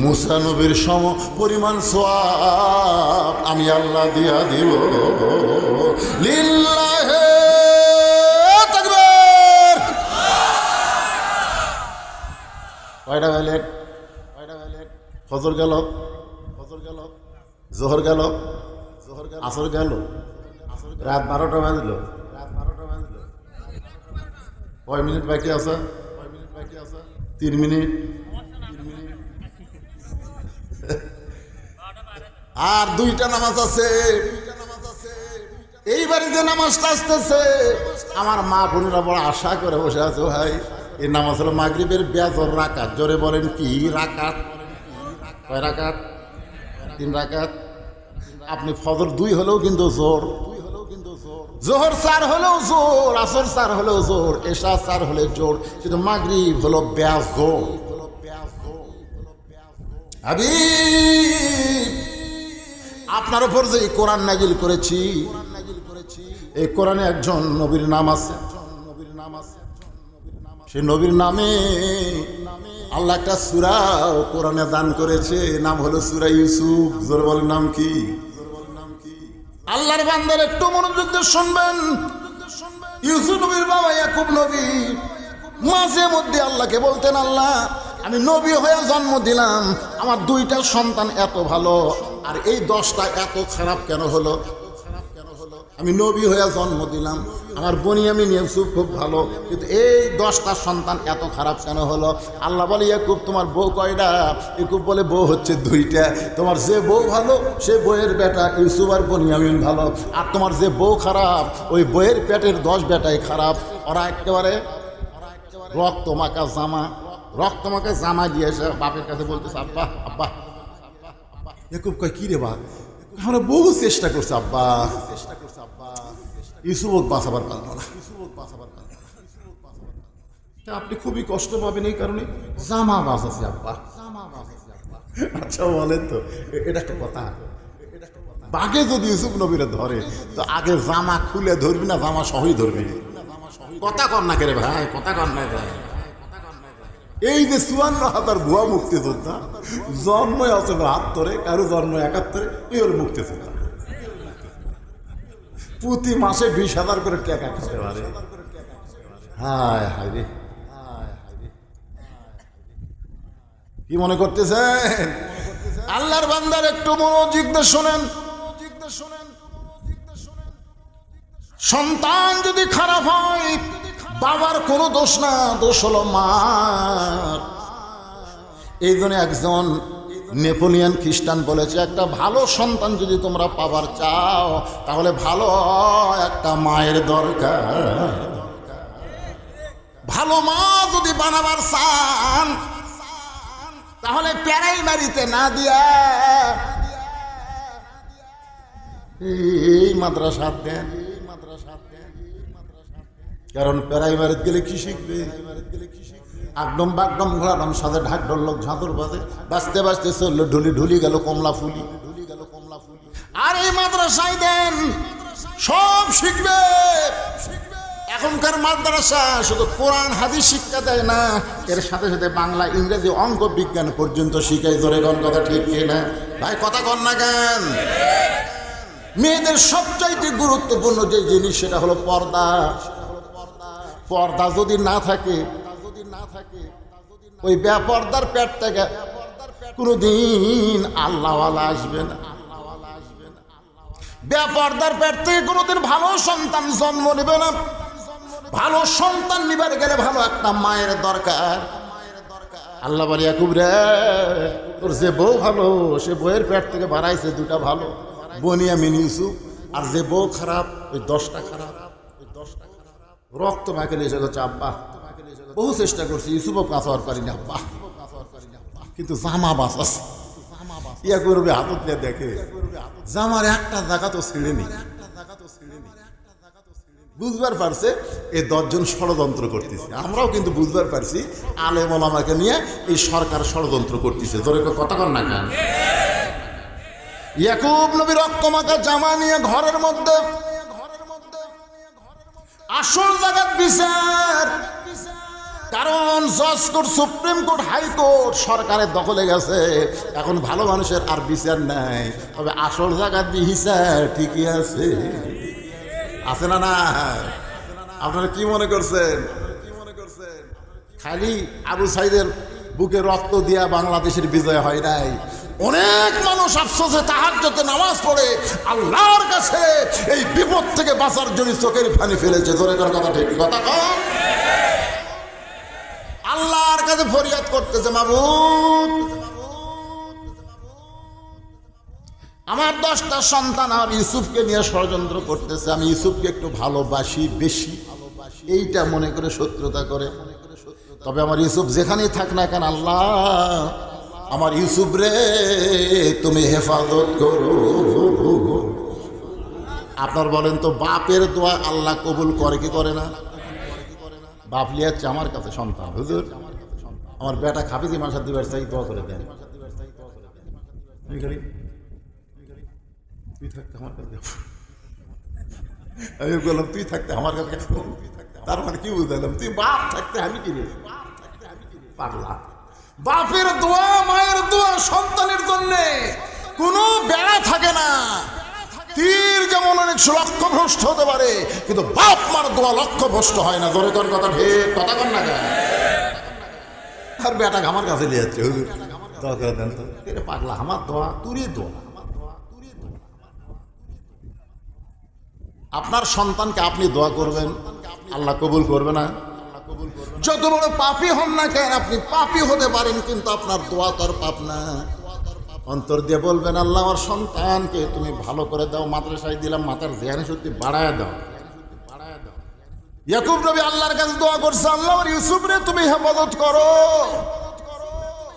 মুসা নবীর সম পরিমাণ সওয়াব আমি আল্লাহ দিয়া দিব। লিল্লাহি তাকবীর। কয়টা বেলেট? ফজর গেল, জোহর গেল, আসর গেল, রাত 12টা বাজলো। কয় মিনিট বাকি আছে? 3 মিনিট। আর 2টা নামাজ আছে। এইবারে যে নামাজটা আসতেছে আমার মা বোনেরা বড় আশা করে বসে আছে, ভাই এই নামাজ হলো মাগরিবের বেজর রাকাত। জোরে বলেন কি রাকাত? কয় রাকাত? 3 রাকাত। আপনি ফজর 2 হলেও কিন্তু জোর, জোহর 4 হলেও জোর, আসর 4 হলেও জোর, এশা 4 হলে জোর, কিন্তু মাগরিব হলো বেজোর। হাবিব আপনার উপর যে কোরআন নাজিল করেছি, এই কোরআনে একজন নবীর নাম আছে। সেই নবীর নামে আল্লাহ একটা সূরা কোরআনে দান করেছে, নাম হলো সূরা ইউসুফ। জোরে বলেন নাম কি? আল্লাহর বান্দার একটু মনোযোগ দিয়ে শুনবেন। ইউসুফ নবীর বাবা ইয়াকুব নবী মাঝে মধ্যে আল্লাহকে বলতেন, আল্লাহ আমি নবী হয়ে জন্ম দিলাম, আমার 2টা সন্তান এত ভালো, আর এই 10টা এত খারাপ কেন হলো? আমি নবী হয়ে জন্ম দিলাম, আমার বনিয়ামিন ইউসুফ খুব ভালো, কিন্তু এই 10টা সন্তান এত খারাপ কেন হলো? আল্লাহ বলে, ইয়াকুব তোমার বউ কয়টা? ইয়াকুব বলে, বউ হচ্ছে 2টা। তোমার যে বউ ভালো সে বউয়ের বেটা ইউসুফ আর বনিয়ামিন ভালো, আর তোমার যে বউ খারাপ ওই বউয়ের পেটের 10 বেটাই খারাপ। ওরা একেবারে রক্তমাখা জামা দিয়েছে বাপের কাছে, বলতেছে, আব্বা আব্বা। ইয়াকুব কয়, কি রে বা? আমরা বহু চেষ্টা করছি আব্বা, ইউসুফ বাঁচাবার পারল না। আপনি খুবই কষ্ট পাবেন এই কারণে, জামা বাঁচাছি আব্বা। আচ্ছা বলেন তো, এটা একটা কথা? বাঘে যদি ইউসুফ নবীরে ধরে তো আগে জামা খুলে ধরবি না জামা সহই ধরবি? কথা কর না কে ভাই, কথা কর না ভাই। এই যে 54,000 ভুয়া মুক্তিযোদ্ধা জন্ম আছে 72, কারো জন্ম 71, ওর মুক্তিযোদ্ধা প্রতি মাসে 20,000 করে টাকা খেতে পারে। হায় হায় রে, কি মনে করতেছেন? আল্লাহর বান্দার একটু মনোযোগ দিয়ে শোনেন। সন্তান যদি খারাপ হয় বাবার কোনো দোষ না, দোষ হলো মার। এই জন্য একজন নেপোলিয়ান খ্রিস্টান বলেছে, একটা ভালো সন্তান যদি তোমরা পাবার চাও তাহলে ভালো একটা মায়ের দরকার। ভালো মা যদি বানাবার চান তাহলে প্রাইমারিতে না দিয়া এই মাদ্রাসা দেন। কারণ প্রাইমারিতে গেলে কি শিখবে? আগডম বাগডম ঘোরাডম সাথে ঢাক ঢোলক ঝাঁতুর বাজে, বাঁচতে বাঁচতে চললো ঢুলি গেল কমলা ফুলি। আর এই মাদ্রাসায় দেন সব শিখবে। এখনকার মাদ্রাসা শুধু কোরআন হাদিস শিক্ষা দেয় না, এর সাথে সাথে বাংলা, ইংরেজি, অঙ্ক, বিজ্ঞান পর্যন্ত শিখায়। ধরে কোন কথা ঠিক কিনা ভাই? কথা কর না কেন? মেয়েদের সবচাইতে গুরুত্বপূর্ণ যে জিনিস সেটা হলো পর্দা। পর্দা যদি না থাকে ওই বেপর্দার পেট থেকে কোনোদিন আল্লাহওয়ালা আসবে না। বেপর্দার পেট থেকে কোনোদিন ভালো সন্তান জন্ম নেবে না। ভালো সন্তান নিবার গেলে ভালো একটা মায়ের দরকার। আল্লাহ বলে, ইয়াকুব রে, তোর যে বউ ভালো সে বউয়ের পেট থেকে বাড়াইছে 2টা ভালো, বনিয়ামিন ইউসুফ। আর যে বউ খারাপ ওই 10টা খারাপ। রক্ত মাকে নিয়ে গেছে আব্বা, বহু চেষ্টা করছি ইউসুফও বাঁচাবার পারি না আব্বা, কিন্তু জামা বাঁচাছে। ইয়া করবে হাতত নিয়ে দেখে জামার একটা জায়গা তো ছিঁড়ে নি। বুঝবার পারছে এই 10 জন ষড়যন্ত্র করতেছে। আমরাও কিন্তু বুঝবার পারছি আলেম ওলামাকে নিয়ে এই সরকার ষড়যন্ত্র করতেছে। তোর কথা কর না কেন? ইয়াকুব নবী রক্তমাখা জামা নিয়ে ঘরের মধ্যে আসল জায়গার বিচার, কারণ জজ কোর্ট, সুপ্রিম কোর্ট, হাইকোর্ট সরকারের দখলে গেছে। এখন ভালো মানুষের আর বিচার নাই, তবে আসল জায়গার বিচার ঠিকই আছে। আছে না? না আপনারা কি মনে করছেন? খালি আবু সাইদের বুকে রক্ত দিয়া বাংলাদেশের বিজয় হয় নাই। অনেক মানুষ আফসোসে তাহাজ্জুদে নামাজ পড়ে আল্লাহর কাছে এই বিপদ থেকে বাঁচার জন্য চোখের পানি ফেলেছে। জোরে কর কথা, ঠিক কথা কর। আল্লাহর কাছে ফরিয়াদ করতেছে, মাবুদ আমার 10টা সন্তান আমার ইউসুফকে নিয়ে ষড়যন্ত্র করতেছে, আমি ইউসুফকে একটু ভালোবাসি বেশি, এইটা মনে করে শত্রুতা করে। তবে আমার ইউসুফ যেখানেই থাক না কেন, আল্লাহ আমার ইউসুফ রে তুমি হেফাজত করো। আপনার বলেন তো, বাপের দোয়া আল্লাহ কবুল করে কি করে না? বাপ লিয়াচ্ছে আমার কাছে সন্তান, হুজুর আমার বেটা খাফিজি মাসার দিবার চাই, দোয়া করে দেন। তুই থাকতে আমার কাছে, আমি বললাম তুই থাকতে আমার কাছে, তার মানে কি বুঝলাম? তুই বাপ থাকতে আমি কি রে পাগলা? বাপের দোয়া, মায়ের দোয়া সন্তানের জন্য কোনো বেড়া থাকে না। তীর যেমন অনেক লক্ষ্যভ্রষ্ট হতে পারে, কিন্তু বাপ মার দোয়া লক্ষ্যভ্রষ্ট হয় না। জোরে তোর কথা, ঠিক কথা কর না কেন? আর বেটা আমার কাছে নিয়ে যাচ্ছে, হুজুর দোয়া করে দেন তো। পাগলা, আমার দোয়া তুরই দোয়া। আপনার সন্তানকে আপনি দোয়া করবেন, আল্লাহ কবুল করবে না? যত বড় পাপী হন না কেন আপনি পাপী হতে পারেন, কিন্তু আপনার দোয়া তোর পাপ না। অন্তর দিয়ে বলবেন, আল্লাহ আমার সন্তানকে তুমি ভালো করে দাও, মাদ্রাসায় দিলাম, মাথার জ্ঞান শক্তি বাড়ায় দাও। ইয়াকুব নবী আল্লাহর কাছে দোয়া করছে, আল্লাহ আমার ইউসুফ রে তুমি হেফাজত করো।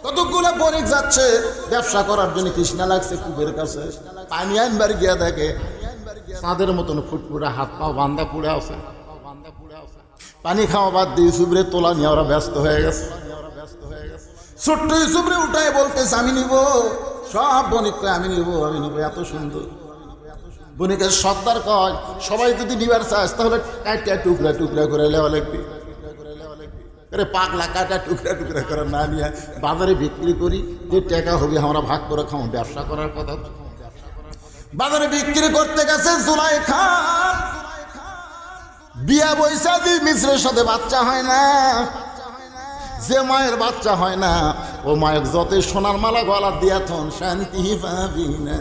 কতগুলো বণিক যাচ্ছে ব্যবসা করার জন্য, তৃষ্ণা লাগছে কূপের কাছে, পানি আনবার গিয়া দেখে চাঁদের মতন ফুটফুটে, হাত পা বান্ধা পুড়ে আছে। পানি খাওয়া বাদ দিয়ে ইউসুফ রে তোলা নিয়ে ওরা ব্যস্ত হয়ে গেছে। ছোট্ট ইউসুফ রে উঠায় বলতেছে আমি নিব, সব বণিক কয় আমি নিব, আমি নিব, এত সুন্দর। বণিকের সর্দার কয় সবাই যদি নিবার চাস তাহলে কাটা টুকরা টুকরা করে লেওয়া লাগবে। পাগলা কাটা টুকরা টুকরা করে না নিয়ে বাজারে বিক্রি করি, যে টাকা হবে আমরা ভাগ করে খাও, ব্যবসা করার কথা। বাজারে বিক্রি করতে গেছে জুলাইখা, বিয়া বৈশা দি মিশ্রের সাথে বাচ্চা হয় না। যে মায়ের বাচ্চা হয় না ও মায়ের যত সোনার মালা গলা দিয়া থন শান্তি পাবি না।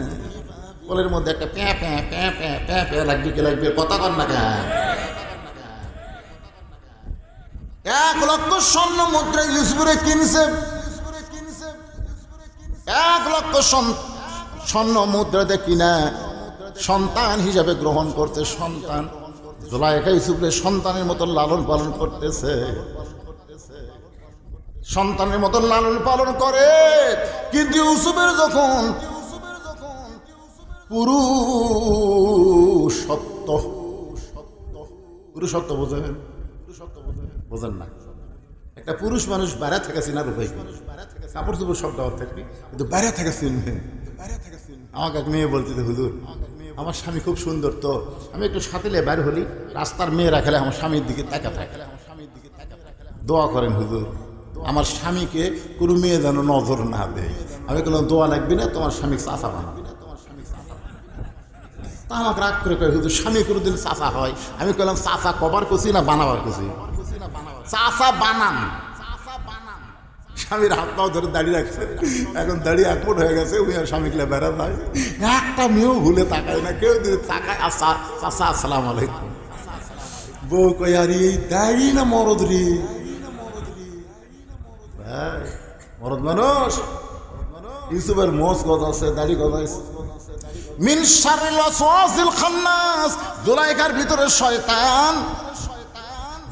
কোলের মধ্যে একটা প্যাঁ প্যাঁ প্যাঁ প্যাঁ প্যাঁ প্যাঁ লাগবে, কে লাগবে, কথা কর না কেন? 1 লক্ষ স্বর্ণ মুদ্রা ইউসুফরে কিনছে, 1 লক্ষ স্বর্ণ মুদ্রাতে কিনা সন্তান হিসাবে গ্রহণ করতে। সন্তান জুলাইখা ইউসুফের সন্তানের মতো লালন পালন করতেছে, সন্তানের মতো লালন পালন করে। কিন্তু ইউসুফের যখন পুরুষত্ব বোঝেন, বোঝেন না? একটা পুরুষ মানুষ বাইরে থেকে চিনার উপায়, কাপড় চোপড় সব দেওয়ার থাকবে, কিন্তু বাইরে থেকে চিনবেন। আমাকে এক মেয়ে বলতে, হুজুর আমার স্বামী খুব সুন্দর, তো আমি একটু সাথে বাইরে হলি রাস্তার মেয়েরা খেলে আমার স্বামীর দিকে তাকা থাকে, দোয়া করেন হুজুর আমার স্বামীকে কোনো মেয়ে যেন নজর না দেয়। আমি বললাম দোয়া লাগবে না, তোমার স্বামী চাচা বানাবে। তা আমাকে রাগ করে কয় হুজুর স্বামী কোনোদিন চাচা হয়? আমি বললাম চাচা কবার করছি না বানাবার করছি? চাচা বানান। স্বামীর হাত পাও ধরে দাঁড়িয়ে রাখছে, এখন দাঁড়িয়ে একমট হয়ে গেছে। উনি আর স্বামী কিলা বেড়া যায়, একটা মেয়েও ভুলে তাকায় না, কেউ যদি তাকায় আচ্ছা চাচা আসসালাম আলাইকুম। বউ কই আর এই দাড়ি না মরদ রে, মরদ মানুষ। ইউসুফের মোজ গজ আছে, দাড়ি গজ আছে। মিন শাররিল ওয়াসওয়াসিল খান্নাস, জুলাইখার ভিতরে শয়তান।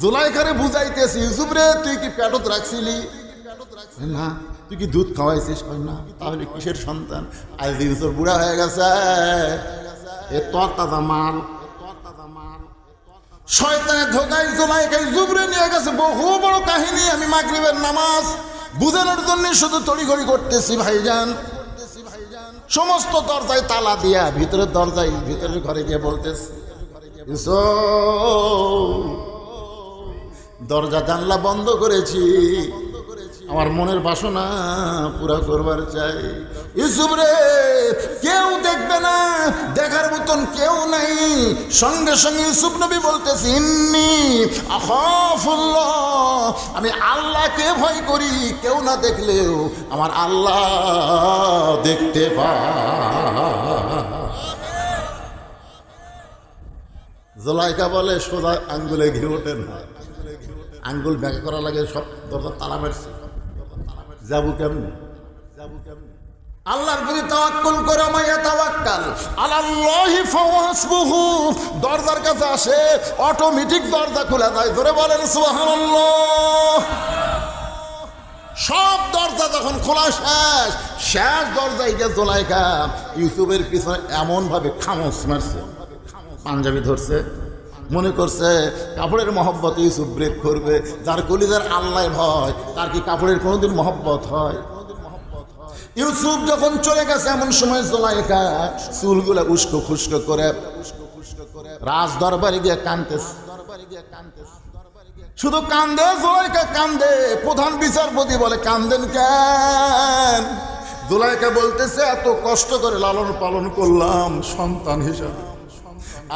জুলাইখারে বুঝাইতেছি ইউসুফ রে তুই কি পেটত রাখছিলি না, তুই কি দুধ খাওয়াইছিস না, তাহলে কিসের সন্তান? আজ ইউসুফ বুড়া হয়ে গেছে, এ তোর তাজা মাল। শয়তানের ধোকায় জুলাইখা ইউসুফরে নিয়ে গেছে। বহু বড় কাহিনী, আমি মাগরিবের নামাজ বুঝানোর জন্য শুধু তড়িঘড়ি করতেছি ভাইজান। সমস্ত দরজায় তালা দিয়া ভিতরের দরজায় ভিতরের ঘরে গিয়ে বলতেছি দরজা জানলা বন্ধ করেছি, আমার মনের বাসনা পুরা করবার চাই। ইউসুফ রে কেউ দেখবে না, দেখার মতন কেউ নাই। সঙ্গে সঙ্গে ইউসুফ নবী বলতেছি ইন্নী আখাফুল্লাহ, আমি আল্লাহকে ভয় করি, কেউ না দেখলেও আমার আল্লাহ দেখতে পায়। জুলাইখা বলে সোজা আঙ্গুলে ঘি ওঠে না, আঙ্গুল ব্যাগে করা লাগে, সব দরজা তালা মারছে, যাবো কেমনি? আল্লাহর প্রতি তাওয়াক্কুল করে, মাইয়া তাওয়াক্কাল আলাল্লাহি ফাওয়াসবুহু। দরজার কাছে আসে, অটোমেটিক দরজা খুলে যায়। ধরে বলেন সুবহানাল্লাহ। সব দরজা যখন খোলা শেষ, শেষ দরজায় গিয়ে জুলাইখা ইউসুফের পিছনে এমন ভাবে খামোশ মারছে, পাঞ্জাবি ধরছে, মনে করছে কাপড়ের মহব্বত ইউসুফ ব্রেক করবে। যার কলিজার আল্লাহ ভয়, তার কি কাপড়ের কোনোদিন মহব্বত হয়? ইউসুফ যখন চলে গেছে, এমন সময় জুলাইখা চুলগুলা উস্কো খুস্কো করে রাজ দরবারে গিয়ে কাঁদতেছে। শুধু কান্দে জুলাইখা, কান্দে। প্রধান বিচারপতি বলে কান্দেন কেন? জুলাইখা বলতেছে এত কষ্ট করে লালন পালন করলাম সন্তান হিসাবে,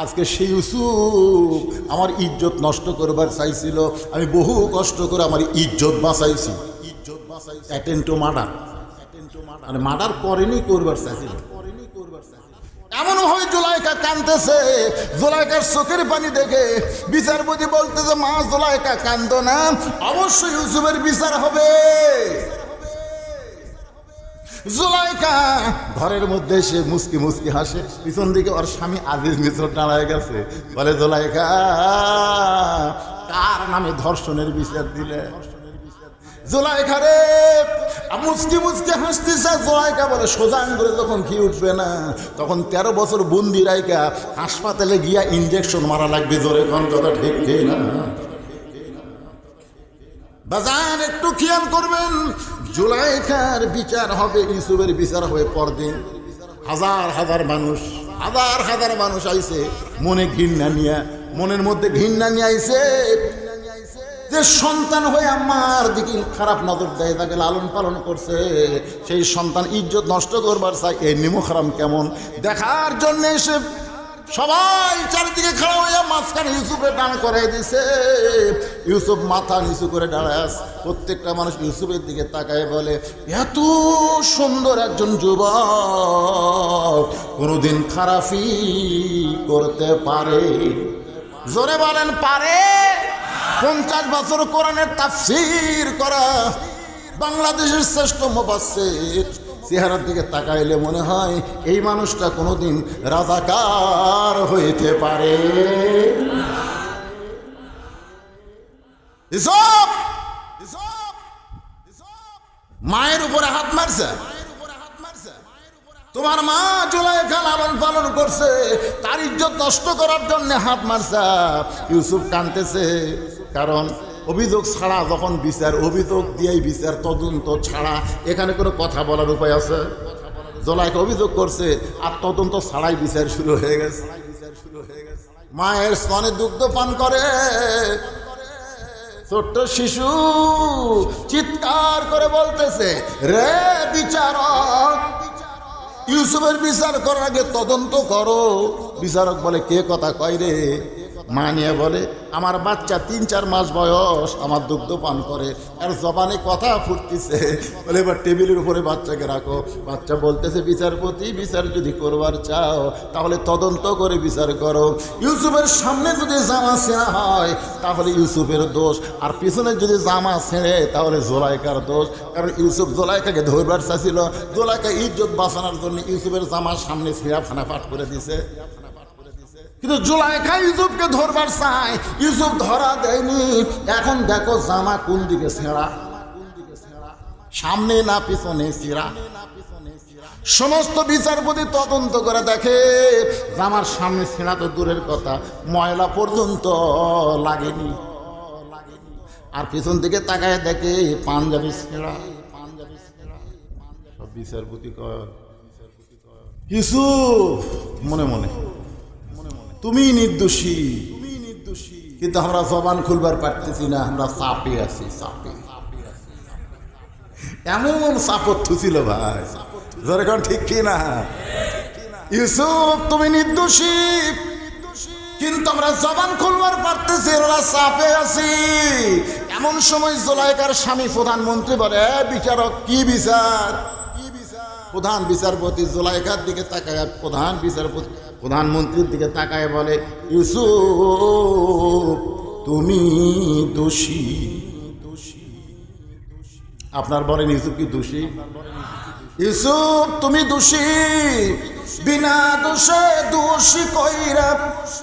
আজকে সেই ইউসুফ আমার ইজ্জত নষ্ট করবার চাইছিল, আমি বহু কষ্ট করে আমার ইজ্জত বাঁচাইছি। অ্যাটেন্ট টু মার্ডার, মানে মার্ডার করেনি, করবার চাইছিল। এমন হয় জুলাইকা কাঁদতেছে, জুলাইকার চোখের পানি দেখে বিচারপতি বলতেছে, মা জুলাইকা কাঁদো না, অবশ্যই ইউসুফের বিচার হবে। জুলাইকা ঘরের মধ্যে সে মুস্কি মুস্কি হাসে, পিছন দিকে ওর স্বামী আজিজ মিশ্র দাঁড়ায় গেছে, বলে জুলাইকা কার নামে ধর্ষণের বিচার দিলে? জুলাইকা রে মুস্কি মুস্কি হাসতেছে। জুলাইকা বলে সোজা আঙ্গুলে যখন ঘি উঠবে না তখন 13 বছর বন্দি রাইকা হাসপাতালে গিয়া ইনজেকশন মারা লাগবে। জোরে কোন কথা ঠিক না? বাজান একটু খেয়াল করবেন, জুলাইকার বিচার হবে, ইউসুফের বিচার হবে পরদিন। হাজার হাজার মানুষ আইছে মনে ঘৃণা নিয়া, মনের মধ্যে ঘৃণা নিয়ে আইছে যে সন্তান হয়ে আমার দিকে খারাপ নজর দেয়, তাকে লালন পালন করছে, সেই সন্তান ইজ্জত নষ্ট করবার চাই। এই নিমুখ হারাম কেমন দেখার জন্য এসে সবাই চারিদিকে খাড়া হইয়া মাঝখানে ইউসুফের দাঁড় করাই দিছে। ইউসুফ মাথা নিচু করে দাঁড়ায় আছে। প্রত্যেকটা মানুষ ইউসুফের দিকে তাকায় বলে, এত সুন্দর একজন যুবক কোনোদিন খারাপই করতে পারে? জোরে বলেন পারে? 50 বছর কোরআনের তাফসীর করা বাংলাদেশের শ্রেষ্ঠ মুফাসসির চেহারার দিকে তাকাইলে মনে হয় এই মানুষটা কোনোদিন রাজাকার হইতে পারে। মায়ের উপরে হাত মারছে, তোমার মা জুলাইখা লালন পালন করছে, তার ইজ্জত নষ্ট করার জন্য হাত মারছে। ইউসুফ কাঁদতেছে, কারণ অভিযোগ ছাড়া যখন বিচার, অভিযোগ দিয়েই বিচার, তদন্ত ছাড়া এখানে কোনো কথা বলার উপায় আছে? জুলাইখা অভিযোগ করছে আর তদন্ত ছাড়াই বিচার শুরু হয়ে গেছে। মায়ের স্তনে দুগ্ধ পান করে ছোট্ট শিশু চিৎকার করে বলতেছে, রে বিচারক, ইউসুফের বিচার করার আগে তদন্ত করো। বিচারক বলে, কে কথা কয় রে? মা নিয়ে বলে, আমার বাচ্চা 3-4 মাস বয়স, আমার দুগ্ধ পান করে, আর জবানে কথা ফুটতেছে। বলে এবার টেবিলের উপরে বাচ্চাকে রাখো। বাচ্চা বলতেছে, বিচারপতি, বিচার যদি করবার চাও তাহলে তদন্ত করে বিচার করো। ইউসুফের সামনে যদি জামা ছেঁড়া হয় তাহলে ইউসুফের দোষ, আর পিছনে যদি জামা ছেঁড়ে তাহলে জুলাইকার দোষ। কারণ ইউসুফ জুলাইকাকে ধরবার চাইছিল, জুলাইকা ইজ্জত বাঁচানোর জন্য ইউসুফের জামার সামনে ছেঁড়া ফানাফাট করে দিছে। কিন্তু জুলাইখা ইউসুফকে ধরবার চায়, ইউসুফ ধরা দেয়নি। এখন দেখো জামা কোন দিকে ছেঁড়া, সামনে না পিছনে ছেঁড়া। সমস্ত বিচারপতি তদন্ত করে দেখে জামার সামনে ছেঁড়া তো দূরের কথা, ময়লা পর্যন্ত লাগেনি। আর পিছন দিকে তাকায় দেখে পাঞ্জাবি ছেঁড়া। সব বিচারপতি কয়, ইউসুফ মনে মনে তুমি নির্দোষী, কিন্তু আমরা জবান খুলবার পারতেছি না, আমরা চাপে আছি। চাপে এমন চাপত ছিল ভাই, যেরকম ঠিক কি না? ইউসুফ তুমি নির্দোষী, কিন্তু আমরা জবান খুলবার পারতেছি, ওরা চাপে আছি। এমন সময় জুলাইকার স্বামী প্রধানমন্ত্রী বলে, বিচারক কি বিচার? প্রধান বিচারপতি জুলাইকার দিকে তাকায়, প্রধানমন্ত্রীর দিকে তাকায় বলে, ইউসুফ তুমি দোষী। আপনার বলেন ইউসুফ কি দোষী? ইউসুফ তুমি দোষী, বিনা দোষে দোষী কইরা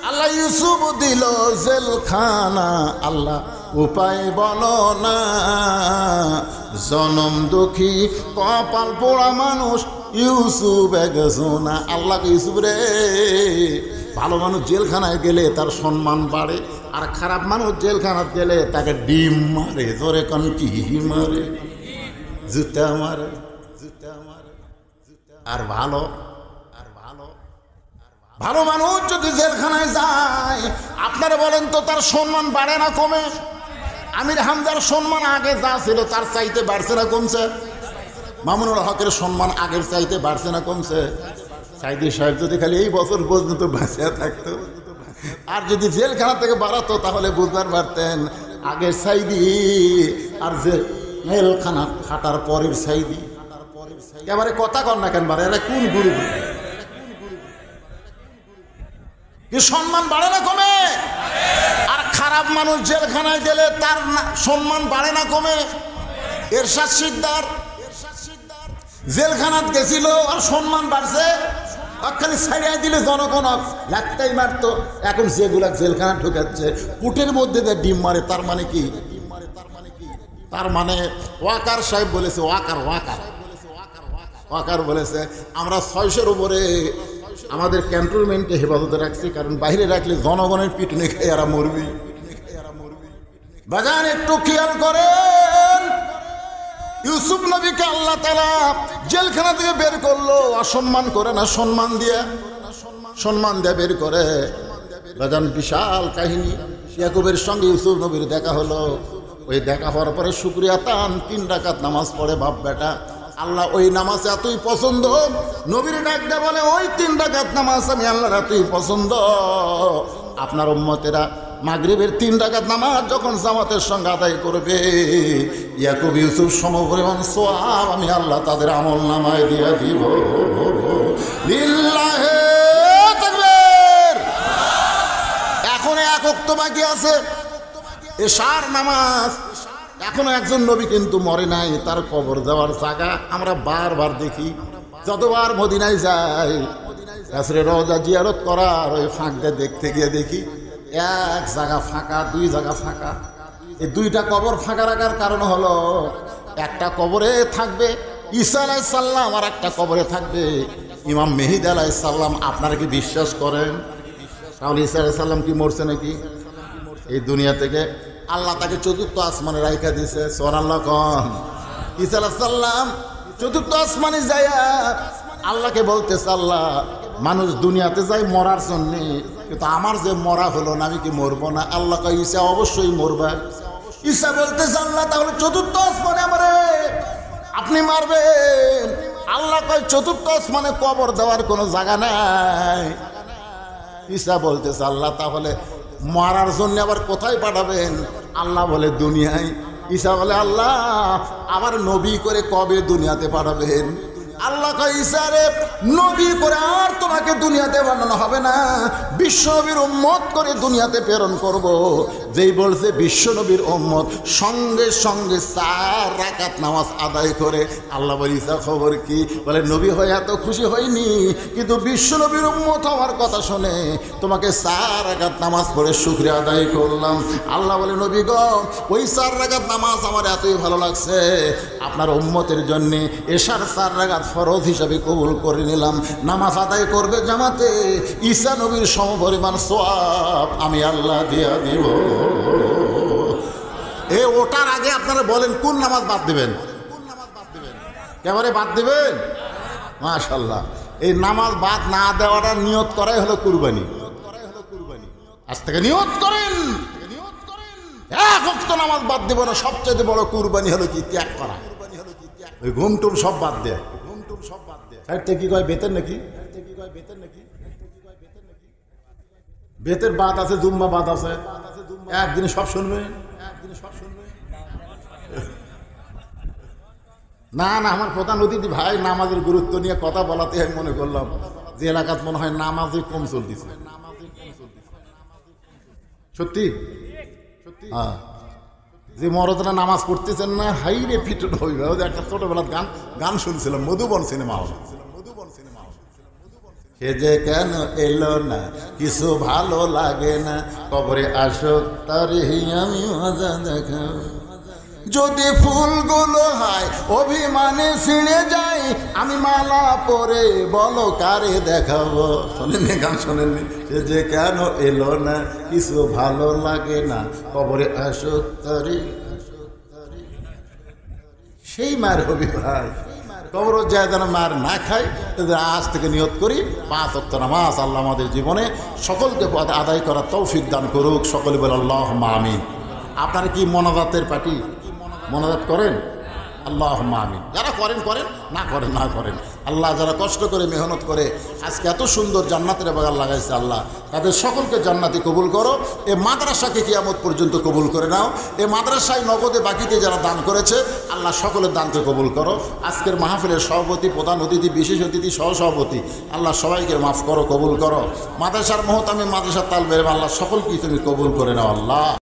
আল্লাহ ইউসুফ দিল জেলখানা। আল্লাহ উপায় বলো না, জনম দুঃখী কপাল পোড়া মানুষ ইউসুফ একজনা। আল্লাহ ইউসুফ রে, ভালো মানুষ জেলখানায় গেলে তার সম্মান বাড়ে, আর খারাপ মানুষ জেলখানায় গেলে তাকে ডিম মারে। জোরে কোন কি মারে? জুতা মারে। আর ভালো মানুষ যদি জেলখানায় যায়, আপনারা বলেন তো তার সম্মান বাড়ে না কমে? আমির হামজার সম্মান আগে যা ছিল তার চাইতে বাড়ছে না কমছে? মামুনুল হকের সম্মান আগের চাইতে বাড়ছে না কমছে? সাইদি সাহেব যদি খালি এই বছর পর্যন্ত বাঁচিয়ে থাকতো, আর যদি জেলখানা থেকে বাড়াতো, তাহলে বুঝতে পারতেন আগের সাইদি আর জেলখানা খাটার পরের সাইদি। এবারে কথা কর না কেন বারে, এরা কোন গুরু? কি সম্মান বাড়ে না কমে? আর খারাপ মানুষ জেলখানায় গেলে তার সম্মান বাড়ে না কমে? এরশাদ শিকদার জেলখানাত গেছিল আর সম্মান বাড়ছে, খালি ছাড়িয়ে দিলে জনগণ লাগতেই মারতো। এখন যেগুলা জেলখানা ঢুকাচ্ছে কুটের মধ্যে ডিম মারে, তার মানে কি? তার মানে ওয়াকার সাহেব বলেছে, ওয়াকার বলেছে আমরা 600-র উপরে আমাদের ক্যান্টনমেন্টে হেফাজতে রাখছি, কারণ বাইরে রাখলে জনগণের পিটুনি খেয়ে এরা মরবি। বাজান একটু খেয়াল করেন, ইউসুফ নবীকে আল্লাহ তাআলা জেলখানা থেকে বের করলো, অসম্মান করে না, সম্মান দিয়ে বের করে। বাজান বিশাল কাহিনী, ইয়াকুবের সঙ্গে ইউসুফ নবীর দেখা হলো। ওই দেখা হওয়ার পরে শুকরিয়া তান 3 রাকাত নামাজ পড়ে বাপ বেটা। আল্লাহ ওই নামাজ এতই পছন্দ, নবীর ডাক দিয়ে বলে ওই 3 রাকাত নামাজ আমি আল্লাহর এতই পছন্দ। আপনার উম্মতেরা মাগরিবের 3 রাকাত নামাজ যখন জামাতের সঙ্গে আদায় করবে, ইয়াকুব ইউসুফ সমপরিমাণ সওয়াব আমি আল্লাহ তাদের আমল নামায় দিয়ে দিব। লিল্লাহে তাকবীর। এখন 1 ওয়াক্ত বাকি আছে, এশার নামাজ। এখনো একজন নবী কিন্তু মরে নাই, তার কবর যাওয়ার জায়গা আমরা বারবার দেখি। যতবার মদিনায় যাই, রাসূলের রওজা জিয়ারত করার ওই ফাঁক দিয়ে দেখতে গিয়ে দেখি 1 জায়গা ফাঁকা, 2 জায়গা ফাঁকা। এই 2টা কবর ফাঁকা রাখার কারণ হলো, একটা কবরে থাকবে ঈসা আলাইহিস সালাম আর একটা কবরে থাকবে ইমাম মেহেদী আলাইহিস সালাম। আপনারা কি বিশ্বাস করেন? তাহলে ঈসা আলাইহিস সালাম কি মরছে নাকি? এই দুনিয়া থেকে আল্লাহ তাকে 4র্থ আসমানে রাইখা দিয়েছে। সুবহানাল্লাহ কোন। ঈসা আলাইহিস সালাম 4র্থ আসমানে যায় আল্লাহকে বলতেছে, আল্লাহ মানুষ দুনিয়াতে যায় মরার জন্য, কিন্তু আমার যে মরা হলো না, আমি কি মরবো না? আল্লাহ কয় ঈসা অবশ্যই মরবা। ঈসা বলতেছে, আল্লাহ তাহলে 4র্থ আসমানে আমারে আপনি মারবেন? আল্লাহ কয় 4র্থ আসমানে কবর দেওয়ার কোনো জায়গা নাই। ঈসা বলতেছে, আল্লাহ তাহলে মারার জন্য আবার কোথায় পাঠাবেন? আল্লাহ বলে দুনিয়ায়। ঈসা বলে, আল্লাহ আবার নবী করে কবে দুনিয়াতে পাঠাবেন? আল্লাহ কয় ঈসা রে, নবী করে আর তোমাকে দুনিয়াতে বানানো হবে না, বিশ্বনবীর উম্মত করে দুনিয়াতে প্রেরণ করব। যেই বলছে বিশ্বনবীর উম্মত, সঙ্গে সঙ্গে 4 রাকাত নামাজ আদায় করে। আল্লাহ বলে, ঈসা খবর কি? বলে, নবী হয়ে এত খুশি হয়নি, কিন্তু বিশ্বনবীর উম্মত হওয়ার কথা শুনে তোমাকে 4 রাকাত নামাজ পড়ে শুকরিয়া আদায় করলাম। আল্লাহ বলে, নবী গো, ওই 4 রাকাত নামাজ আমার এতই ভালো লাগছে, আপনার উম্মতের জন্য এশার 4 রাকাত ফরজ হিসাবে কবুল করে নিলাম। নামাজ আদায় করবে জামাতে, ঈসা নবীর সমপরিমাণ সওয়াব আমি আল্লাহ দিয়া দিব। ওটার আগে আপনারা বলেন কোন নামাজ বাদ দিবেন? একেবারে বাদ দিবেন? মাশাআল্লাহ। এই নামাজ বাদ না দেওয়াটা নিয়ত করাই হলো কুরবানি। আজ থেকে নিয়ত করেন, 1 ওয়াক্ত নামাজ বাদ দিব না। সবচেয়ে বড় কুরবানি হলো কি? ত্যাগ করা। ওই ঘুম টুম সব বাদ দেয়। কি কয় বেতের নাকি? বেতের বাদ আছে, জুম্মা বাদ আছে, একদিনে সব শুনবে না। না, আমার প্রধান অতিথি ভাই নামাজের গুরুত্ব নিয়ে কথা বলাতে আমি মনে করলাম যে এলাকাত মনে হয় নামাজই কম চলতেছে। সত্যি হ্যাঁ, যে মরদরা নামাজ পড়তেছেন না, হাইরে ফিটন হইবে। একটা ছোটবেলার গান শুনছিলাম, মধুবন সিনেমা হল। সে যে কেন এলো না, কিছু ভালো লাগে না, কবরে আসো তার আমি মজা দেখাব। যদি ফুলগুলো হয় অভিমানে ছিঁড়ে যায়, আমি মালা পরে বলো কারে দেখাবো। শোনেননি গান? শোনেননি? সে যে কেন এলো না, কিছু ভালো লাগে না, কবরে আসো তারে। সেই মার হবি ভাই, কবর যায় যেন মার না খাই। আজ থেকে নিয়ত করি 5 ওয়াক্ত নামাজ আল্লাহ আমাদের জীবনে সকলকে আদায় করার তৌফিক দান করুক। সকলে বলে আল্লাহুম্মা আমিন। আপনারা কি মোনাজাতের পার্টি? মোনাজাত করেন? আল্লাহুম্মা আমিন। যারা করেন করেন, না করেন না করেন। আল্লাহ যারা কষ্ট করে মেহনত করে আজকে এত সুন্দর জান্নাতের বাগান লাগাইছে, আল্লাহ তাদের সকলকে জান্নাতি কবুল করো। এ মাদ্রাসাকে কিয়ামত পর্যন্ত কবুল করে নাও। এ মাদ্রাসায় নগদে বাকিতে যারা দান করেছে আল্লাহ সকলের দানকে কবুল করো। আজকের মাহফিলের সভাপতি, প্রধান অতিথি, বিশেষ অতিথি, সহসভাপতি আল্লাহ সবাইকে মাফ করো, কবুল করো। মাদ্রাসার মহতামিম, মাদ্রাসার তালবে ইলম আল্লাহ সকলকেই তুমি কবুল করে নাও আল্লাহ।